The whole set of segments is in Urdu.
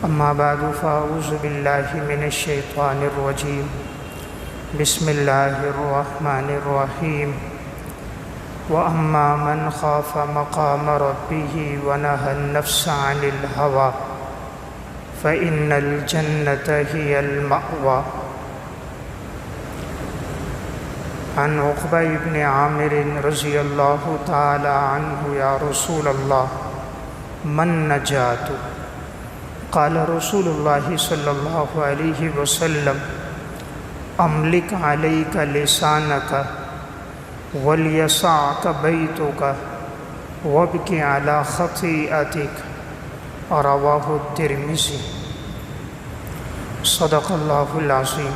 اما بعد فاعوذ باللہ من الشیطان الرجیم بسم اللہ الرحمن الرحیم واما من خاف مقام ربہ ونہى النفس عن الہوى فإن الجنة هي المأوى۔ عن عقبہ بن عامر رضی اللہ تعالی عنہ یا رسول اللہ من نجات؟ قال رسول اللہ صلی اللہ علیہ وسلم املک علیک لسانک ولیسعک بیتک وابک علی خطیئتک، رواہ الترمذی۔ صدق اللہ العظیم۔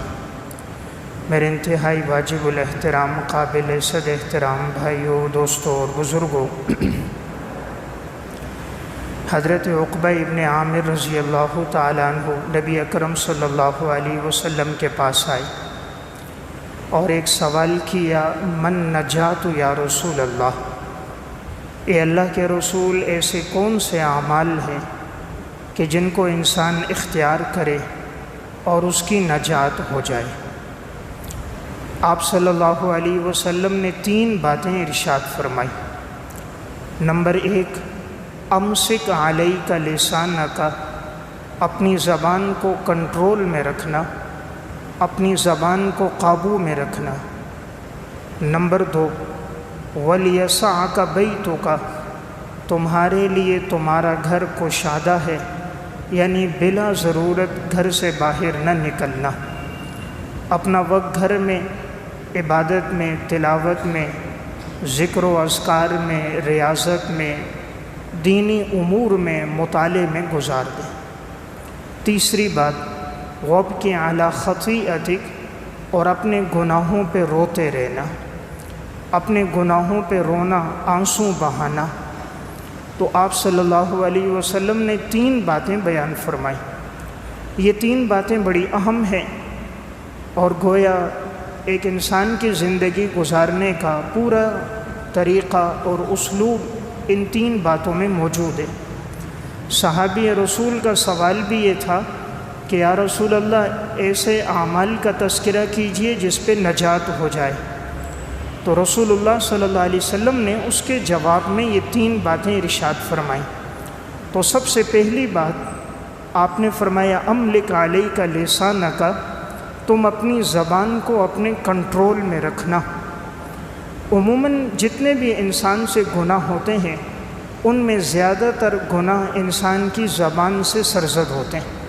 میرے انتہائی واجب الاحترام، قابل صد احترام بھائیوں، دوستوں اور بزرگوں، حضرت عقبہ ابن عامر رضی اللہ تعالیٰ عنہ نبی اکرم صلی اللہ علیہ وسلم کے پاس آئے اور ایک سوال کیا، من نجات یا رسول اللہ، اے اللہ کے رسول، ایسے کون سے اعمال ہیں کہ جن کو انسان اختیار کرے اور اس کی نجات ہو جائے؟ آپ صلی اللہ علیہ وسلم نے 3 باتیں ارشاد فرمائی۔ نمبر 1، امسک علیک لسانک، اپنی زبان کو کنٹرول میں رکھنا، اپنی زبان کو قابو میں رکھنا۔ نمبر 2، ولیسعک بیتک، تمہارے لیے تمہارا گھر کشادہ ہے، یعنی بلا ضرورت گھر سے باہر نہ نکلنا، اپنا وقت گھر میں عبادت میں، تلاوت میں، ذکر و اذکار میں، ریاضت میں، دینی امور میں، مطالعے میں گزار دیں۔ تیسری بات، وابک علی خطیئتک، اور اپنے گناہوں پہ روتے رہنا، اپنے گناہوں پہ رونا، آنسو بہانا۔ تو آپ صلی اللہ علیہ وسلم نے 3 باتیں بیان فرمائی۔ یہ 3 باتیں بڑی اہم ہیں اور گویا ایک انسان کی زندگی گزارنے کا پورا طریقہ اور اسلوب ان 3 باتوں میں موجود ہے۔ صحابی رسول کا سوال بھی یہ تھا کہ یا رسول اللہ، ایسے اعمال کا تذکرہ کیجئے جس پہ نجات ہو جائے۔ تو رسول اللہ صلی اللہ علیہ وسلم نے اس کے جواب میں یہ 3 باتیں ارشاد فرمائیں۔ تو سب سے پہلی بات آپ نے فرمایا، املک علیک لسانک، تم اپنی زبان کو اپنے کنٹرول میں رکھنا۔ عموماً جتنے بھی انسان سے گناہ ہوتے ہیں ان میں زیادہ تر گناہ انسان کی زبان سے سرزد ہوتے ہیں،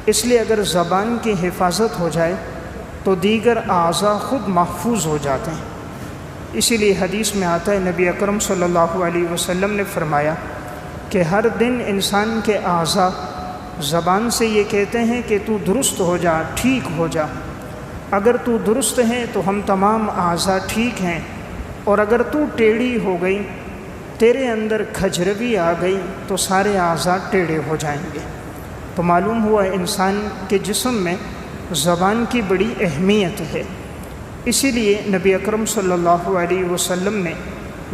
اس لیے اگر زبان کی حفاظت ہو جائے تو دیگر اعضاء خود محفوظ ہو جاتے ہیں۔ اسی لیے حدیث میں آتا ہے، نبی اکرم صلی اللہ علیہ وسلم نے فرمایا کہ ہر دن انسان کے اعضاء زبان سے یہ کہتے ہیں کہ تو درست ہو جا، ٹھیک ہو جا۔ اگر تو درست ہے تو ہم تمام اعضاء ٹھیک ہیں، اور اگر تو ٹیڑھی ہو گئی، تیرے اندر کھجروی آ گئی، تو سارے اعضاء ٹیڑھے ہو جائیں گے۔ تو معلوم ہوا انسان کے جسم میں زبان کی بڑی اہمیت ہے۔ اسی لیے نبی اکرم صلی اللہ علیہ وسلم نے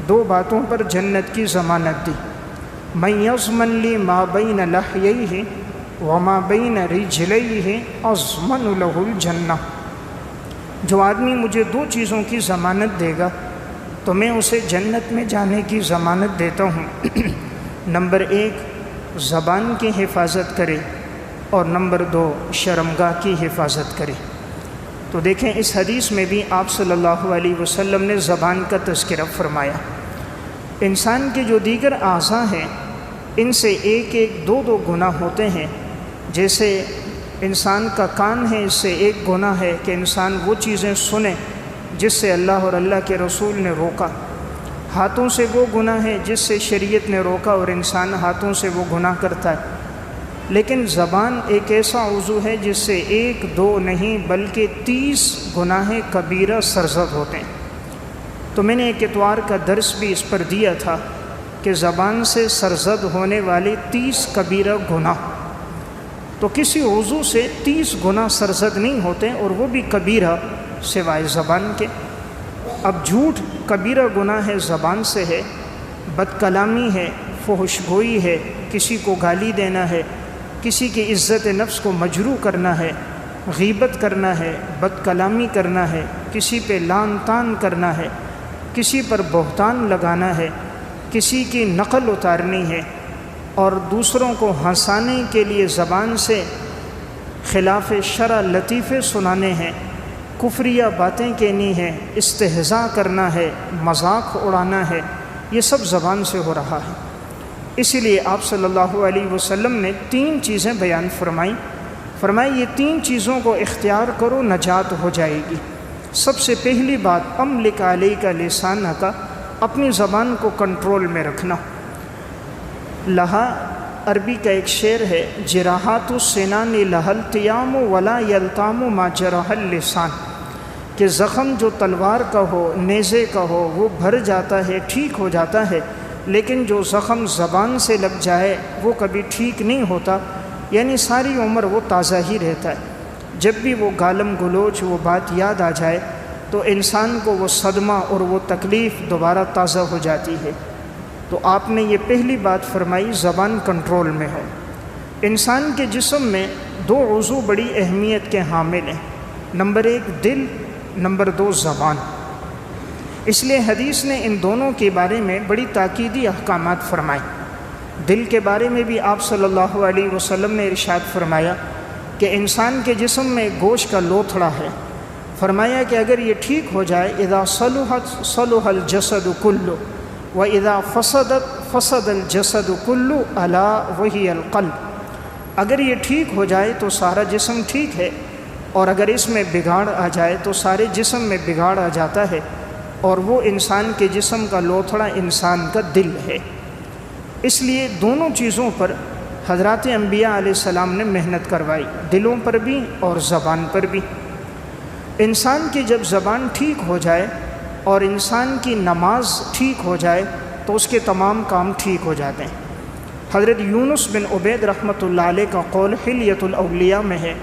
2 باتوں پر جنت کی ضمانت دی، من یضمن لی ما بین لحییہ وما بین رجلیہ اضمن لہ الجنہ، جو آدمی مجھے 2 چیزوں کی ضمانت دے گا تو میں اسے جنت میں جانے کی ضمانت دیتا ہوں۔ نمبر 1، زبان کی حفاظت کرے، اور نمبر 2، شرمگاہ کی حفاظت کرے۔ تو دیکھیں اس حدیث میں بھی آپ صلی اللہ علیہ وسلم نے زبان کا تذکرہ فرمایا۔ انسان کے جو دیگر اعضاء ہیں ان سے 1-2 گناہ ہوتے ہیں۔ جیسے انسان کا کان ہے، اس سے 1 گناہ ہے کہ انسان وہ چیزیں سنے جس سے اللہ اور اللہ کے رسول نے روکا۔ ہاتھوں سے وہ گناہ ہے جس سے شریعت نے روکا اور انسان ہاتھوں سے وہ گناہ کرتا ہے۔ لیکن زبان ایک ایسا عضو ہے جس سے 1-2 نہیں بلکہ 30 گناہ کبیرہ سرزد ہوتے ہیں۔ تو میں نے ایک اتوار کا درس بھی اس پر دیا تھا کہ زبان سے سرزد ہونے والے 30 کبیرہ گناہ، تو کسی عضو سے 30 گناہ سرزد نہیں ہوتے، اور وہ بھی کبیرہ سوائے زبان کے۔ اب جھوٹ کبیرہ گناہ ہے، زبان سے ہے، بد کلامی ہے، فحش گوئی ہے، کسی کو گالی دینا ہے، کسی کی عزت نفس کو مجروح کرنا ہے، غیبت کرنا ہے، بد کلامی کرنا ہے، کسی پہ لعن طعن کرنا ہے، کسی پر بہتان لگانا ہے، کسی کی نقل اتارنی ہے، اور دوسروں کو ہنسانے کے لیے زبان سے خلاف شرع لطیفے سنانے ہیں، کفریہ باتیں کہنی ہیں، استہزاء کرنا ہے، مذاق اڑانا ہے، یہ سب زبان سے ہو رہا ہے۔ اسی لیے آپ صلی اللہ علیہ وسلم نے 3 چیزیں بیان فرمائی یہ 3 چیزوں کو اختیار کرو، نجات ہو جائے گی۔ سب سے پہلی بات املک علیک لسانک، اپنی زبان کو کنٹرول میں رکھنا۔ لہا عربی کا ایک شعر ہے، جراحات السنان لہا التیام ولا یلتام ما جرح اللسان، کہ زخم جو تلوار کا ہو، نیزے کا ہو، وہ بھر جاتا ہے، ٹھیک ہو جاتا ہے، لیکن جو زخم زبان سے لگ جائے وہ کبھی ٹھیک نہیں ہوتا، یعنی ساری عمر وہ تازہ ہی رہتا ہے۔ جب بھی وہ گالم گلوچ وہ بات یاد آ جائے تو انسان کو وہ صدمہ اور وہ تکلیف دوبارہ تازہ ہو جاتی ہے۔ تو آپ نے یہ پہلی بات فرمائی، زبان کنٹرول میں ہو۔ انسان کے جسم میں 2 عضو بڑی اہمیت کے حامل ہیں، نمبر 1 دل، نمبر 2 زبان۔ اس لیے حدیث نے ان دونوں کے بارے میں بڑی تاکیدی احکامات فرمائے۔ دل کے بارے میں بھی آپ صلی اللہ علیہ وسلم نے ارشاد فرمایا کہ انسان کے جسم میں گوشت کا لوتھڑا ہے، فرمایا کہ اگر یہ ٹھیک ہو جائے، اذا صلحت صلح الجسد کلہ وَإِذَا فَسَدَتْ فَسَدَ الْجَسَدُ كُلُّ أَلَا وَهِيَ الْقَلْبُ، اگر یہ ٹھیک ہو جائے تو سارا جسم ٹھیک ہے، اور اگر اس میں بگاڑ آ جائے تو سارے جسم میں بگاڑ آ جاتا ہے، اور وہ انسان کے جسم کا لوتھڑا انسان کا دل ہے۔ اس لیے دونوں چیزوں پر حضرات انبیاء علیہ السلام نے محنت کروائی، دلوں پر بھی اور زبان پر بھی۔ انسان کی جب زبان ٹھیک ہو جائے اور انسان کی نماز ٹھیک ہو جائے تو اس کے تمام کام ٹھیک ہو جاتے ہیں۔ حضرت یونس بن عبید رحمۃ اللہ علیہ کا قول حلیۃ الاولیاء میں ہے،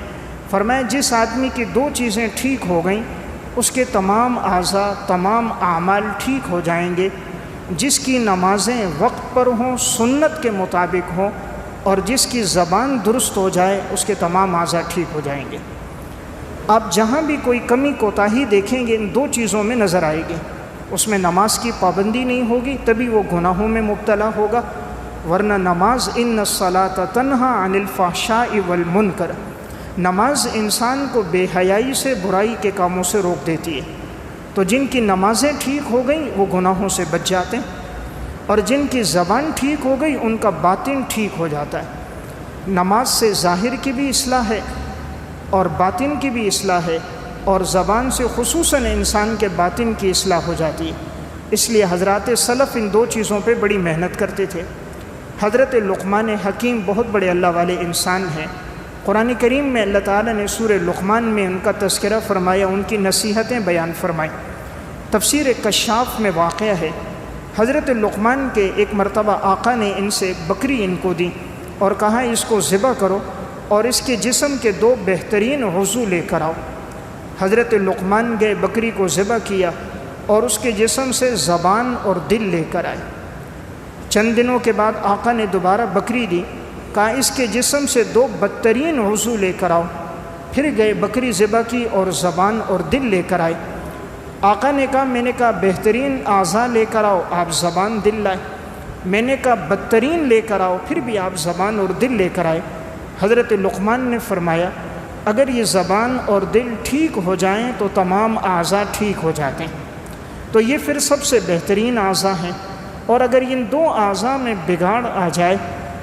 فرمایا جس آدمی کی 2 چیزیں ٹھیک ہو گئیں اس کے تمام اعضاء، تمام اعمال ٹھیک ہو جائیں گے۔ جس کی نمازیں وقت پر ہوں، سنت کے مطابق ہوں، اور جس کی زبان درست ہو جائے اس کے تمام اعضاء ٹھیک ہو جائیں گے۔ آپ جہاں بھی کوئی کمی کوتاہی دیکھیں گے ان 2 چیزوں میں نظر آئے گی۔ اس میں نماز کی پابندی نہیں ہوگی تبھی وہ گناہوں میں مبتلا ہوگا، ورنہ نماز ان الصلاۃ تنہی عن الفحشاء والمنکر، نماز انسان کو بے حیائی سے، برائی کے کاموں سے روک دیتی ہے۔ تو جن کی نمازیں ٹھیک ہو گئیں وہ گناہوں سے بچ جاتے ہیں، اور جن کی زبان ٹھیک ہو گئی ان کا باطن ٹھیک ہو جاتا ہے۔ نماز سے ظاہر کی بھی اصلاح ہے اور باطن کی بھی اصلاح ہے، اور زبان سے خصوصاً انسان کے باطن کی اصلاح ہو جاتی ہے۔ اس لیے حضرات سلف ان 2 چیزوں پہ بڑی محنت کرتے تھے۔ حضرت لقمان حکیم بہت بڑے اللہ والے انسان ہیں۔ قرآن کریم میں اللہ تعالیٰ نے سورہ لقمان میں ان کا تذکرہ فرمایا، ان کی نصیحتیں بیان فرمائیں۔ تفسیر کشاف میں واقعہ ہے، حضرت لقمان کے ایک مرتبہ آقا نے ان سے بکری ان کو دی اور کہا اس کو ذبح کرو اور اس کے جسم کے 2 بہترین عضو لے کر آؤ۔ حضرت لقمان گئے، بکری کو ذبح کیا اور اس کے جسم سے زبان اور دل لے کر آئے۔ چند دنوں کے بعد آقا نے دوبارہ بکری دی، کہا اس کے جسم سے 2 بدترین عضو لے کر آؤ۔ پھر گئے، بکری ذبح کی اور زبان اور دل لے کر آئے۔ آقا نے کہا میں نے کہا بہترین اعضاء لے کر آؤ، آپ زبان دل لائے۔ میں نے کہا بدترین لے کر آؤ، پھر بھی آپ زبان اور دل لے کر آئے۔ حضرت لقمان نے فرمایا اگر یہ زبان اور دل ٹھیک ہو جائیں تو تمام اعضاء ٹھیک ہو جاتے ہیں، تو یہ پھر سب سے بہترین اعضاء ہیں، اور اگر ان 2 اعضاء میں بگاڑ آ جائے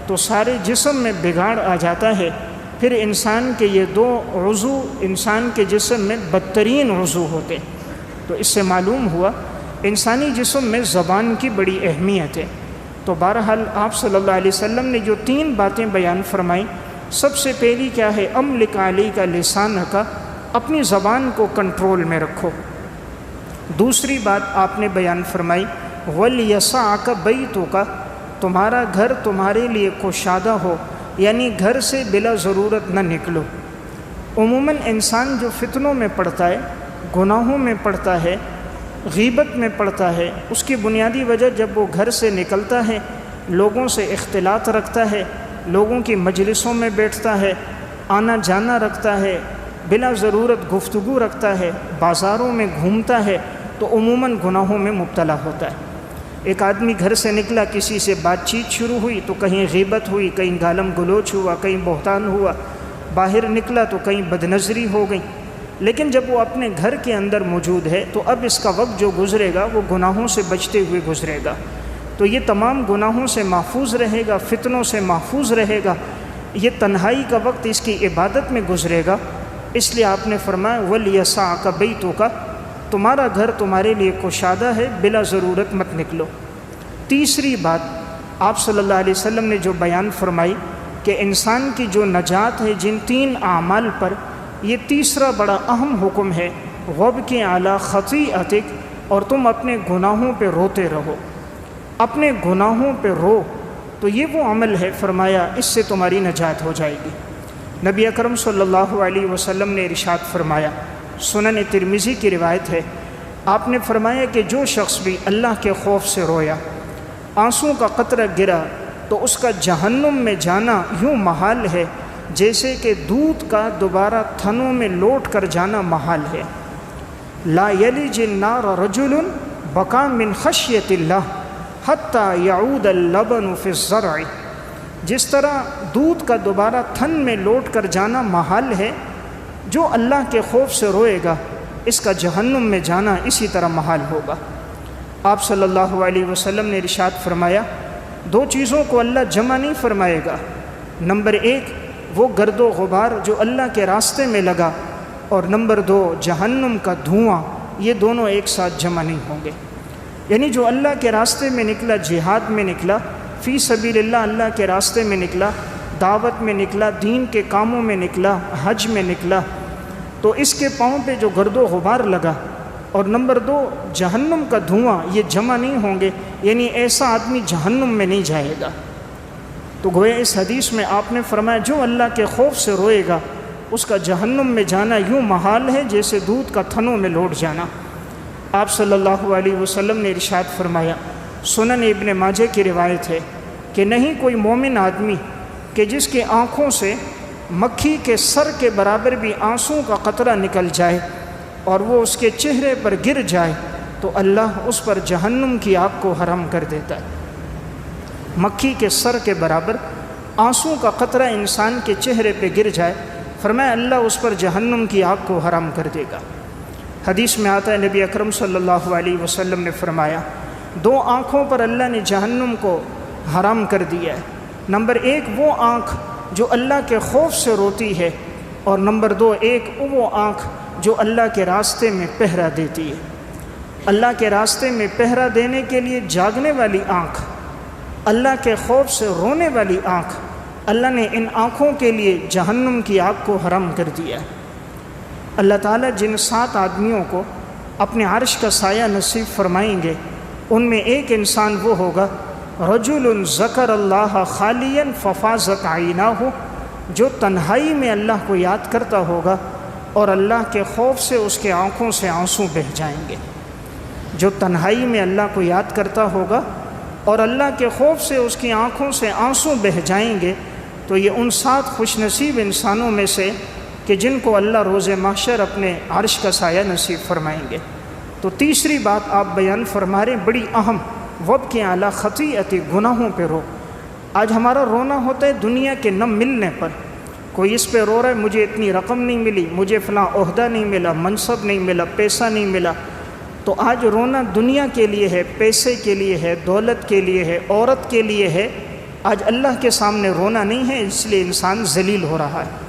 تو سارے جسم میں بگاڑ آ جاتا ہے۔ پھر انسان کے یہ 2 عضو انسان کے جسم میں بدترین عضو ہوتے۔ تو اس سے معلوم ہوا انسانی جسم میں زبان کی بڑی اہمیت ہے۔ تو بہرحال آپ صلی اللہ علیہ وسلم نے جو 3 باتیں بیان فرمائیں، سب سے پہلی کیا ہے؟ املک علیک لسانک، اپنی زبان کو کنٹرول میں رکھو۔ دوسری بات آپ نے بیان فرمائی وَلْيَسَعْكَ بَيْتُكَ، تمہارا گھر تمہارے لیے کشادہ ہو، یعنی گھر سے بلا ضرورت نہ نکلو۔ عموماً انسان جو فتنوں میں پڑتا ہے، گناہوں میں پڑتا ہے، غیبت میں پڑتا ہے، اس کی بنیادی وجہ جب وہ گھر سے نکلتا ہے، لوگوں سے اختلاط رکھتا ہے، لوگوں کی مجلسوں میں بیٹھتا ہے، آنا جانا رکھتا ہے، بلا ضرورت گفتگو رکھتا ہے، بازاروں میں گھومتا ہے، تو عموماً گناہوں میں مبتلا ہوتا ہے۔ ایک آدمی گھر سے نکلا، کسی سے بات چیت شروع ہوئی تو کہیں غیبت ہوئی، کہیں گالم گلوچ ہوا، کہیں بہتان ہوا، باہر نکلا تو کہیں بدنظری ہو گئی۔ لیکن جب وہ اپنے گھر کے اندر موجود ہے تو اب اس کا وقت جو گزرے گا وہ گناہوں سے بچتے ہوئے گزرے گا، تو یہ تمام گناہوں سے محفوظ رہے گا، فتنوں سے محفوظ رہے گا۔ یہ تنہائی کا وقت اس کی عبادت میں گزرے گا۔ اس لیے آپ نے فرمایا وَلْيَسَعْكَ بَيْتُكَ، تمہارا گھر تمہارے لیے کشادہ ہے، بلا ضرورت مت نکلو۔ تیسری بات آپ صلی اللہ علیہ وسلم نے جو بیان فرمائی کہ انسان کی جو نجات ہے جن 3 اعمال پر، یہ تیسرا بڑا اہم حکم ہے، وَابْكِ عَلَىٰ خَطِيئَتِكَ، اور تم اپنے گناہوں پہ روتے رہو، اپنے گناہوں پہ رو۔ تو یہ وہ عمل ہے، فرمایا اس سے تمہاری نجات ہو جائے گی۔ نبی اکرم صلی اللہ علیہ وسلم نے ارشاد فرمایا، سنن ترمذی کی روایت ہے، آپ نے فرمایا کہ جو شخص بھی اللہ کے خوف سے رویا، آنسوں کا قطرہ گرا، تو اس کا جہنم میں جانا یوں محال ہے جیسے کہ دودھ کا دوبارہ تھنوں میں لوٹ کر جانا محال ہے۔ لا یلج النار رجل بکا من خشیت اللہ حتی یعود اللبن فی الزرع، جس طرح دودھ کا دوبارہ تھن میں لوٹ کر جانا محال ہے، جو اللہ کے خوف سے روئے گا اس کا جہنم میں جانا اسی طرح محال ہوگا۔ آپ صلی اللہ علیہ وسلم نے ارشاد فرمایا 2 چیزوں کو اللہ جمع نہیں فرمائے گا۔ نمبر 1 وہ گرد و غبار جو اللہ کے راستے میں لگا، اور نمبر 2 جہنم کا دھواں، یہ دونوں ایک ساتھ جمع نہیں ہوں گے۔ یعنی جو اللہ کے راستے میں نکلا، جہاد میں نکلا، فی سبیل اللہ اللہ کے راستے میں نکلا، دعوت میں نکلا، دین کے کاموں میں نکلا، حج میں نکلا، تو اس کے پاؤں پہ جو گرد و غبار لگا، اور نمبر 2 جہنم کا دھواں، یہ جمع نہیں ہوں گے، یعنی ایسا آدمی جہنم میں نہیں جائے گا۔ تو گویا اس حدیث میں آپ نے فرمایا جو اللہ کے خوف سے روئے گا اس کا جہنم میں جانا یوں محال ہے جیسے دودھ کا تھنوں میں لوٹ جانا۔ آپ صلی اللہ علیہ وسلم نے ارشاد فرمایا، سنن ابن ماجہ کی روایت ہے کہ نہیں کوئی مومن آدمی کہ جس کی آنکھوں سے مکھی کے سر کے برابر بھی آنسوں کا قطرہ نکل جائے اور وہ اس کے چہرے پر گر جائے تو اللہ اس پر جہنم کی آگ کو حرام کر دیتا ہے۔ مکھی کے سر کے برابر آنسوں کا قطرہ انسان کے چہرے پہ گر جائے، فرمایا اللہ اس پر جہنم کی آگ کو حرام کر دے گا۔ حدیث میں آتا ہے نبی اکرم صلی اللہ علیہ وسلم نے فرمایا 2 آنکھوں پر اللہ نے جہنم کو حرام کر دیا ہے۔ نمبر 1 وہ آنکھ جو اللہ کے خوف سے روتی ہے، اور نمبر 2 ایک وہ آنکھ جو اللہ کے راستے میں پہرا دیتی ہے۔ اللہ کے راستے میں پہرا دینے کے لیے جاگنے والی آنکھ، اللہ کے خوف سے رونے والی آنکھ، اللہ نے ان آنکھوں کے لیے جہنم کی آگ کو حرام کر دیا ہے۔ اللہ تعالیٰ جن 7 آدمیوں کو اپنے عرش کا سایہ نصیب فرمائیں گے، ان میں ایک انسان وہ ہوگا رجل ذکر اللہ خالیا ففاضت عیناہ، جو تنہائی میں اللہ کو یاد کرتا ہوگا اور اللہ کے خوف سے اس کے آنکھوں سے آنسو بہہ جائیں گے۔ جو تنہائی میں اللہ کو یاد کرتا ہوگا اور اللہ کے خوف سے اس کی آنکھوں سے آنسو بہہ جائیں گے، تو یہ ان 7 خوش نصیب انسانوں میں سے کہ جن کو اللہ روز محشر اپنے عرش کا سایہ نصیب فرمائیں گے۔ تو تیسری بات آپ بیان فرما رہے ہیں بڑی اہم، وَابْكِ عَلَىٰ خَطِيئَتِكَ، گناہوں پہ رو۔ آج ہمارا رونا ہوتا ہے دنیا کے نہ ملنے پر، کوئی اس پہ رو رہا ہے مجھے اتنی رقم نہیں ملی، مجھے فلاں عہدہ نہیں ملا، منصب نہیں ملا، پیسہ نہیں ملا۔ تو آج رونا دنیا کے لیے ہے، پیسے کے لیے ہے، دولت کے لیے ہے، عورت کے لیے ہے۔ آج اللہ کے سامنے رونا نہیں ہے، اس لیے انسان ذلیل ہو رہا ہے۔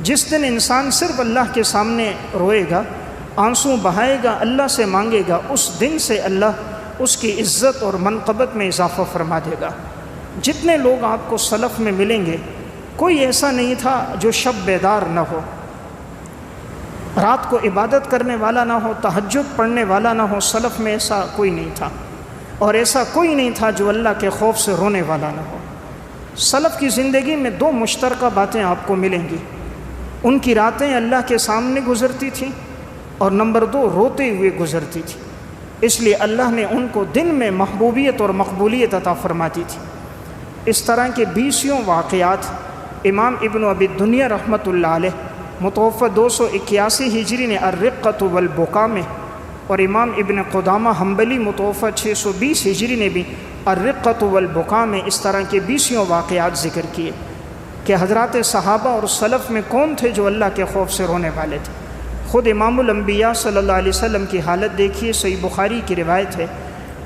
جس دن انسان صرف اللہ کے سامنے روئے گا، آنسو بہائے گا، اللہ سے مانگے گا، اس دن سے اللہ اس کی عزت اور منقبت میں اضافہ فرما دے گا۔ جتنے لوگ آپ کو سلف میں ملیں گے، کوئی ایسا نہیں تھا جو شب بیدار نہ ہو، رات کو عبادت کرنے والا نہ ہو، تہجد پڑھنے والا نہ ہو۔ سلف میں ایسا کوئی نہیں تھا، اور ایسا کوئی نہیں تھا جو اللہ کے خوف سے رونے والا نہ ہو۔ سلف کی زندگی میں 2 مشترکہ باتیں آپ کو ملیں گی، ان کی راتیں اللہ کے سامنے گزرتی تھیں، اور نمبر 2 روتے ہوئے گزرتی تھی۔ اس لیے اللہ نے ان کو دن میں محبوبیت اور مقبولیت عطا فرماتی تھی۔ اس طرح کے 20 واقعات امام ابن ابی الدنیا رحمۃ اللہ علیہ متوفہ 281 ہجری نے الرقۃ والبکا میں، اور امام ابن قدامہ حنبلی متوفہ 620 ہجری نے بھی الرقۃ والبکا میں اس طرح کے 20 واقعات ذکر کیے کہ حضرات صحابہ اور سلف میں کون تھے جو اللہ کے خوف سے رونے والے تھے۔ خود امام الانبیاء صلی اللہ علیہ وسلم کی حالت دیکھیے، صحیح بخاری کی روایت ہے،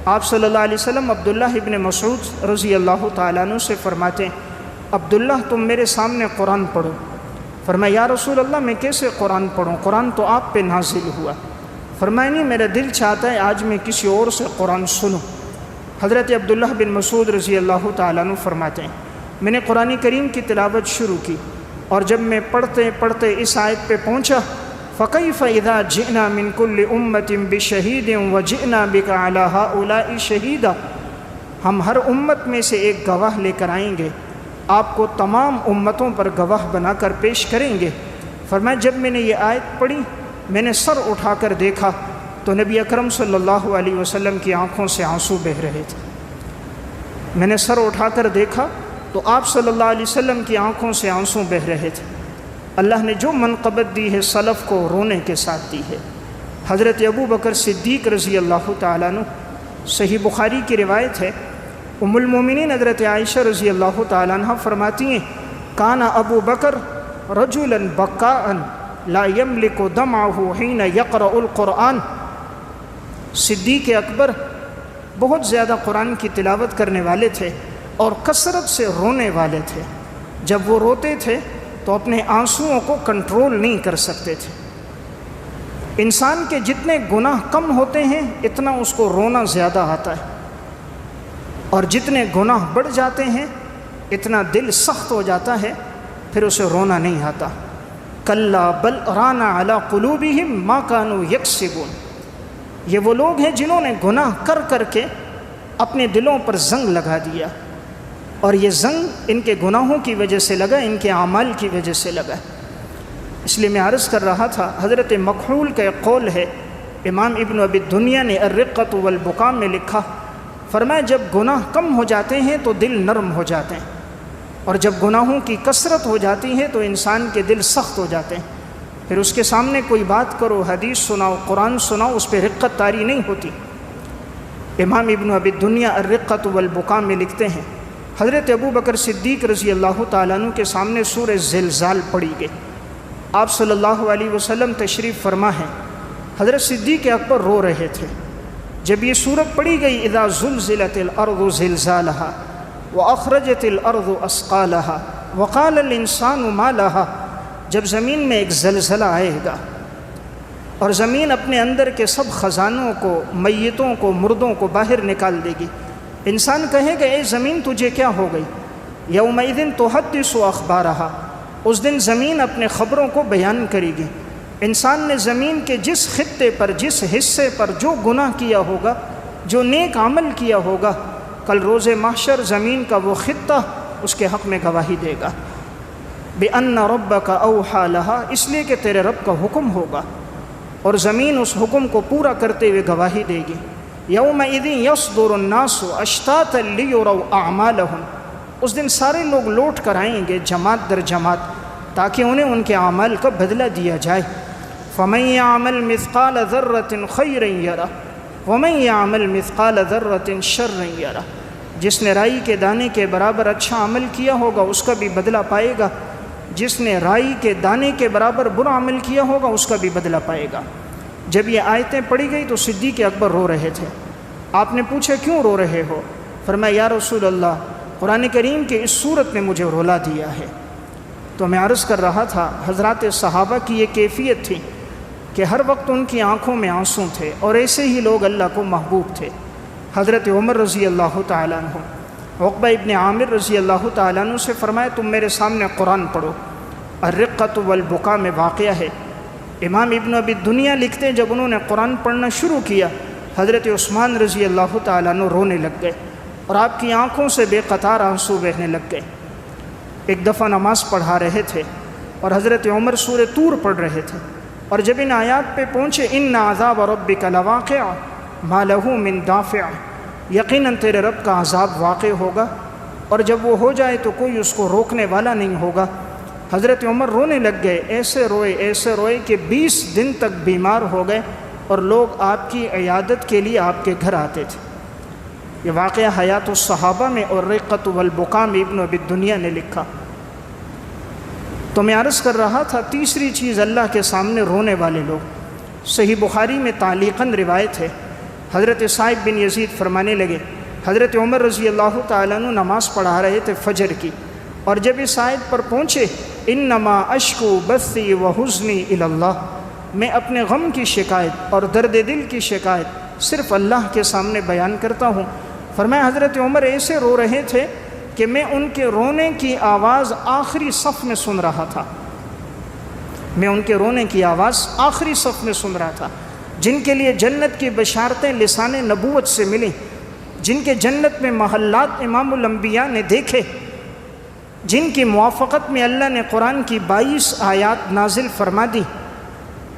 آپ صلی اللہ علیہ وسلم عبداللہ ابن مسعود رضی اللہ تعالیٰ عنہ سے فرماتے ہیں، عبداللہ تم میرے سامنے قرآن پڑھو۔ فرمایا یا رسول اللہ میں کیسے قرآن پڑھوں، قرآن تو آپ پہ نازل ہوا۔ فرمایا نہیں، میرا دل چاہتا ہے آج میں کسی اور سے قرآن سنوں۔ حضرت عبداللہ بن مسعود رضی اللہ تعالیٰ عنہ فرماتے ہیں میں نے قرآن کریم کی تلاوت شروع کی، اور جب میں پڑھتے پڑھتے اس آیت پہ پہنچا فَكَيْفَ إِذَا جِئْنَا مِن كُلِّ أُمَّةٍ بِشَهِيدٍ وَجِئْنَا بِكَ عَلَى هَؤُلَاءِ شَهِيدًا، ہم ہر امت میں سے ایک گواہ لے کر آئیں گے، آپ کو تمام امتوں پر گواہ بنا کر پیش کریں گے۔ فرمایا جب میں نے یہ آیت پڑھی میں نے سر اٹھا کر دیکھا تو نبی اکرم صلی اللہ علیہ وسلم کی آنکھوں سے آنسو بہہ رہے تھے۔ میں نے سر اٹھا کر دیکھا تو آپ صلی اللہ علیہ وسلم کی آنکھوں سے آنسو بہہ رہے تھے۔ اللہ نے جو منقبت دی ہے سلف کو رونے کے ساتھ دی ہے۔ حضرت ابو بکر صدیق رضی اللہ تعالیٰ عنہ، صحیح بخاری کی روایت ہے، ام المومنین حضرت عائشہ رضی اللہ تعالیٰ عنہ فرماتی ہیں کان ابو بکر رجلا بکاء لا یملک دمعہ حین یقرأ القرآن، صدیق اکبر بہت زیادہ قرآن کی تلاوت کرنے والے تھے اور کثرت سے رونے والے تھے۔ جب وہ روتے تھے تو اپنے آنسوؤں کو کنٹرول نہیں کر سکتے تھے۔ انسان کے جتنے گناہ کم ہوتے ہیں اتنا اس کو رونا زیادہ آتا ہے، اور جتنے گناہ بڑھ جاتے ہیں اتنا دل سخت ہو جاتا ہے، پھر اسے رونا نہیں آتا۔ کلا بل ران علی قلوبہم ما کانوا یکسبون، یہ وہ لوگ ہیں جنہوں نے گناہ کر کر کے اپنے دلوں پر زنگ لگا دیا، اور یہ زنگ ان کے گناہوں کی وجہ سے لگا، ان کے اعمال کی وجہ سے لگا۔ اس لیے میں عرض کر رہا تھا حضرت مکحول کا ایک قول ہے، امام ابن ابی الدنیا نے الرقۃ والبکا میں لکھا، فرمایا جب گناہ کم ہو جاتے ہیں تو دل نرم ہو جاتے ہیں، اور جب گناہوں کی کثرت ہو جاتی ہے تو انسان کے دل سخت ہو جاتے ہیں۔ پھر اس کے سامنے کوئی بات کرو، حدیث سناؤ، قرآن سناؤ، اس پہ رقت طاری نہیں ہوتی۔ امام ابن ابی الدنیا الرقۃ والبکا میں لکھتے ہیں حضرت ابو بکر صدیق رضی اللہ تعالیٰ عنہ کے سامنے سورہ زلزال پڑھی گئی، آپ صلی اللہ علیہ وسلم تشریف فرما ہیں، حضرت صدیق اکبر رو رہے تھے۔ جب یہ سورت پڑھی گئی اذا زلزلت الارض زلزالہا واخرجت الارض اثقالہا وقال الانسان ما لہا، جب زمین میں ایک زلزلہ آئے گا اور زمین اپنے اندر کے سب خزانوں کو، میتوں کو، مردوں کو باہر نکال دے گی، انسان کہے گا اے زمین تجھے کیا ہو گئی؟ یومئذ تحدث اخبارہا، اس دن زمین اپنے خبروں کو بیان کرے گی۔ انسان نے زمین کے جس خطے پر، جس حصے پر جو گناہ کیا ہوگا، جو نیک عمل کیا ہوگا، کل روز محشر زمین کا وہ خطہ اس کے حق میں گواہی دے گا۔ بِأَنَّ رَبَّكَ أَوْحَى لَهَا، اس لیے کہ تیرے رب کا حکم ہوگا، اور زمین اس حکم کو پورا کرتے ہوئے گواہی دے گی۔ یومئذ یصدر الناس اشتاتا لیروا اعمالہم، اس دن سارے لوگ لوٹ کر آئیں گے جماعت در جماعت تاکہ انہیں ان کے اعمال کا بدلہ دیا جائے۔ فمن یعمل مثقال ذرۃ خیرا یرہ ومن یعمل مثقال ذرۃ شرا یرہ، جس نے رائی کے دانے کے برابر اچھا عمل کیا ہوگا اس کا بھی بدلہ پائے گا، جس نے رائی کے دانے کے برابر برا عمل کیا ہوگا اس کا بھی بدلہ پائے گا۔ جب یہ آیتیں پڑھی گئی تو صدیق اکبر رو رہے تھے۔ آپ نے پوچھا کیوں رو رہے ہو؟ فرمایا یا رسول اللہ قرآن کریم کے اس صورت نے مجھے رولا دیا ہے۔ تو میں عرض کر رہا تھا حضرات صحابہ کی یہ کیفیت تھی کہ ہر وقت ان کی آنکھوں میں آنسو تھے، اور ایسے ہی لوگ اللہ کو محبوب تھے۔ حضرت عمر رضی اللہ تعالیٰ عنہ عقبہ ابن عامر رضی اللہ تعالیٰ عنہ سے فرمایا تم میرے سامنے قرآن پڑھو۔ الرقۃ والبکا میں واقعہ ہے، امام ابن ابی الدنیا لکھتے ہیں جب انہوں نے قرآن پڑھنا شروع کیا حضرت عثمان رضی اللہ تعالیٰ عنہ رونے لگ گئے، اور آپ کی آنکھوں سے بے قطار آنسو بہنے لگ گئے۔ ایک دفعہ نماز پڑھا رہے تھے اور حضرت عمر سورہ طور پڑھ رہے تھے، اور جب ان آیات پہ پہنچے ان عذاب ربک لواقع ما لہ من دافع، یقیناً تیرے رب کا عذاب واقع ہوگا اور جب وہ ہو جائے تو کوئی اس کو روکنے والا نہیں ہوگا۔ حضرت عمر رونے لگ گئے، ایسے روئے کہ 20 دن تک بیمار ہو گئے، اور لوگ آپ کی عیادت کے لیے آپ کے گھر آتے تھے۔ یہ واقعہ حیات الصحابہ میں اور رقۃ والبکا میں ابن ابی الدنیا نے لکھا۔ تو میں عرض کر رہا تھا، تیسری چیز اللہ کے سامنے رونے والے لوگ۔ صحیح بخاری میں تعلیقاً روایت ہے، حضرت صائب بن یزید فرمانے لگے، حضرت عمر رضی اللہ تعالیٰ عنہ نماز پڑھا رہے تھے فجر کی، اور جب اس آیت پر پہنچے، انما اشکو بثی وحزنی الی اللہ، میں اپنے غم کی شکایت اور درد دل کی شکایت صرف اللہ کے سامنے بیان کرتا ہوں۔ فرمایا حضرت عمر ایسے رو رہے تھے کہ میں ان کے رونے کی آواز آخری صف میں سن رہا تھا، میں ان کے رونے کی آواز آخری صف میں سن رہا تھا، جن کے لیے جنت کی بشارتیں لسان نبوت سے ملیں، جن کے جنت میں محلات امام الانبیاء نے دیکھے، جن کی موافقت میں اللہ نے قرآن کی 22 آیات نازل فرما دی،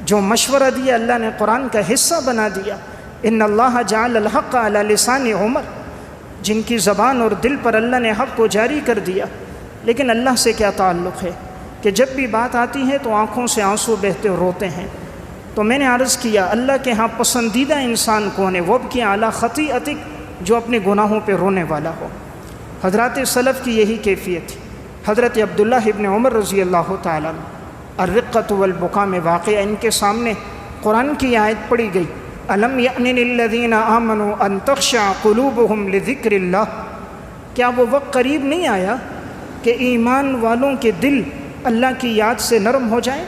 جو مشورہ دیا اللہ نے قرآن کا حصہ بنا دیا۔ ان اللہ جعل الحق علی لسان عمر، جن کی زبان اور دل پر اللہ نے حق کو جاری کر دیا۔ لیکن اللہ سے کیا تعلق ہے کہ جب بھی بات آتی ہے تو آنکھوں سے آنسو بہتے روتے ہیں۔ تو میں نے عرض کیا، اللہ کے ہاں پسندیدہ انسان کون ہے؟ وابکی علی خطیئتک، جو اپنے گناہوں پہ رونے والا ہو۔ حضرات سلف کی یہی کیفیت تھی۔ حضرت عبداللہ ابن عمر رضی اللہ تعالیٰ عنہ، الرقۃ والبکا میں واقعہ، ان کے سامنے قرآن کی آیت پڑھی گئی، الم یأن للذین آمنوا ان تخشع قلوبہم لذکر اللہ، کیا وہ وقت قریب نہیں آیا کہ ایمان والوں کے دل اللہ کی یاد سے نرم ہو جائیں؟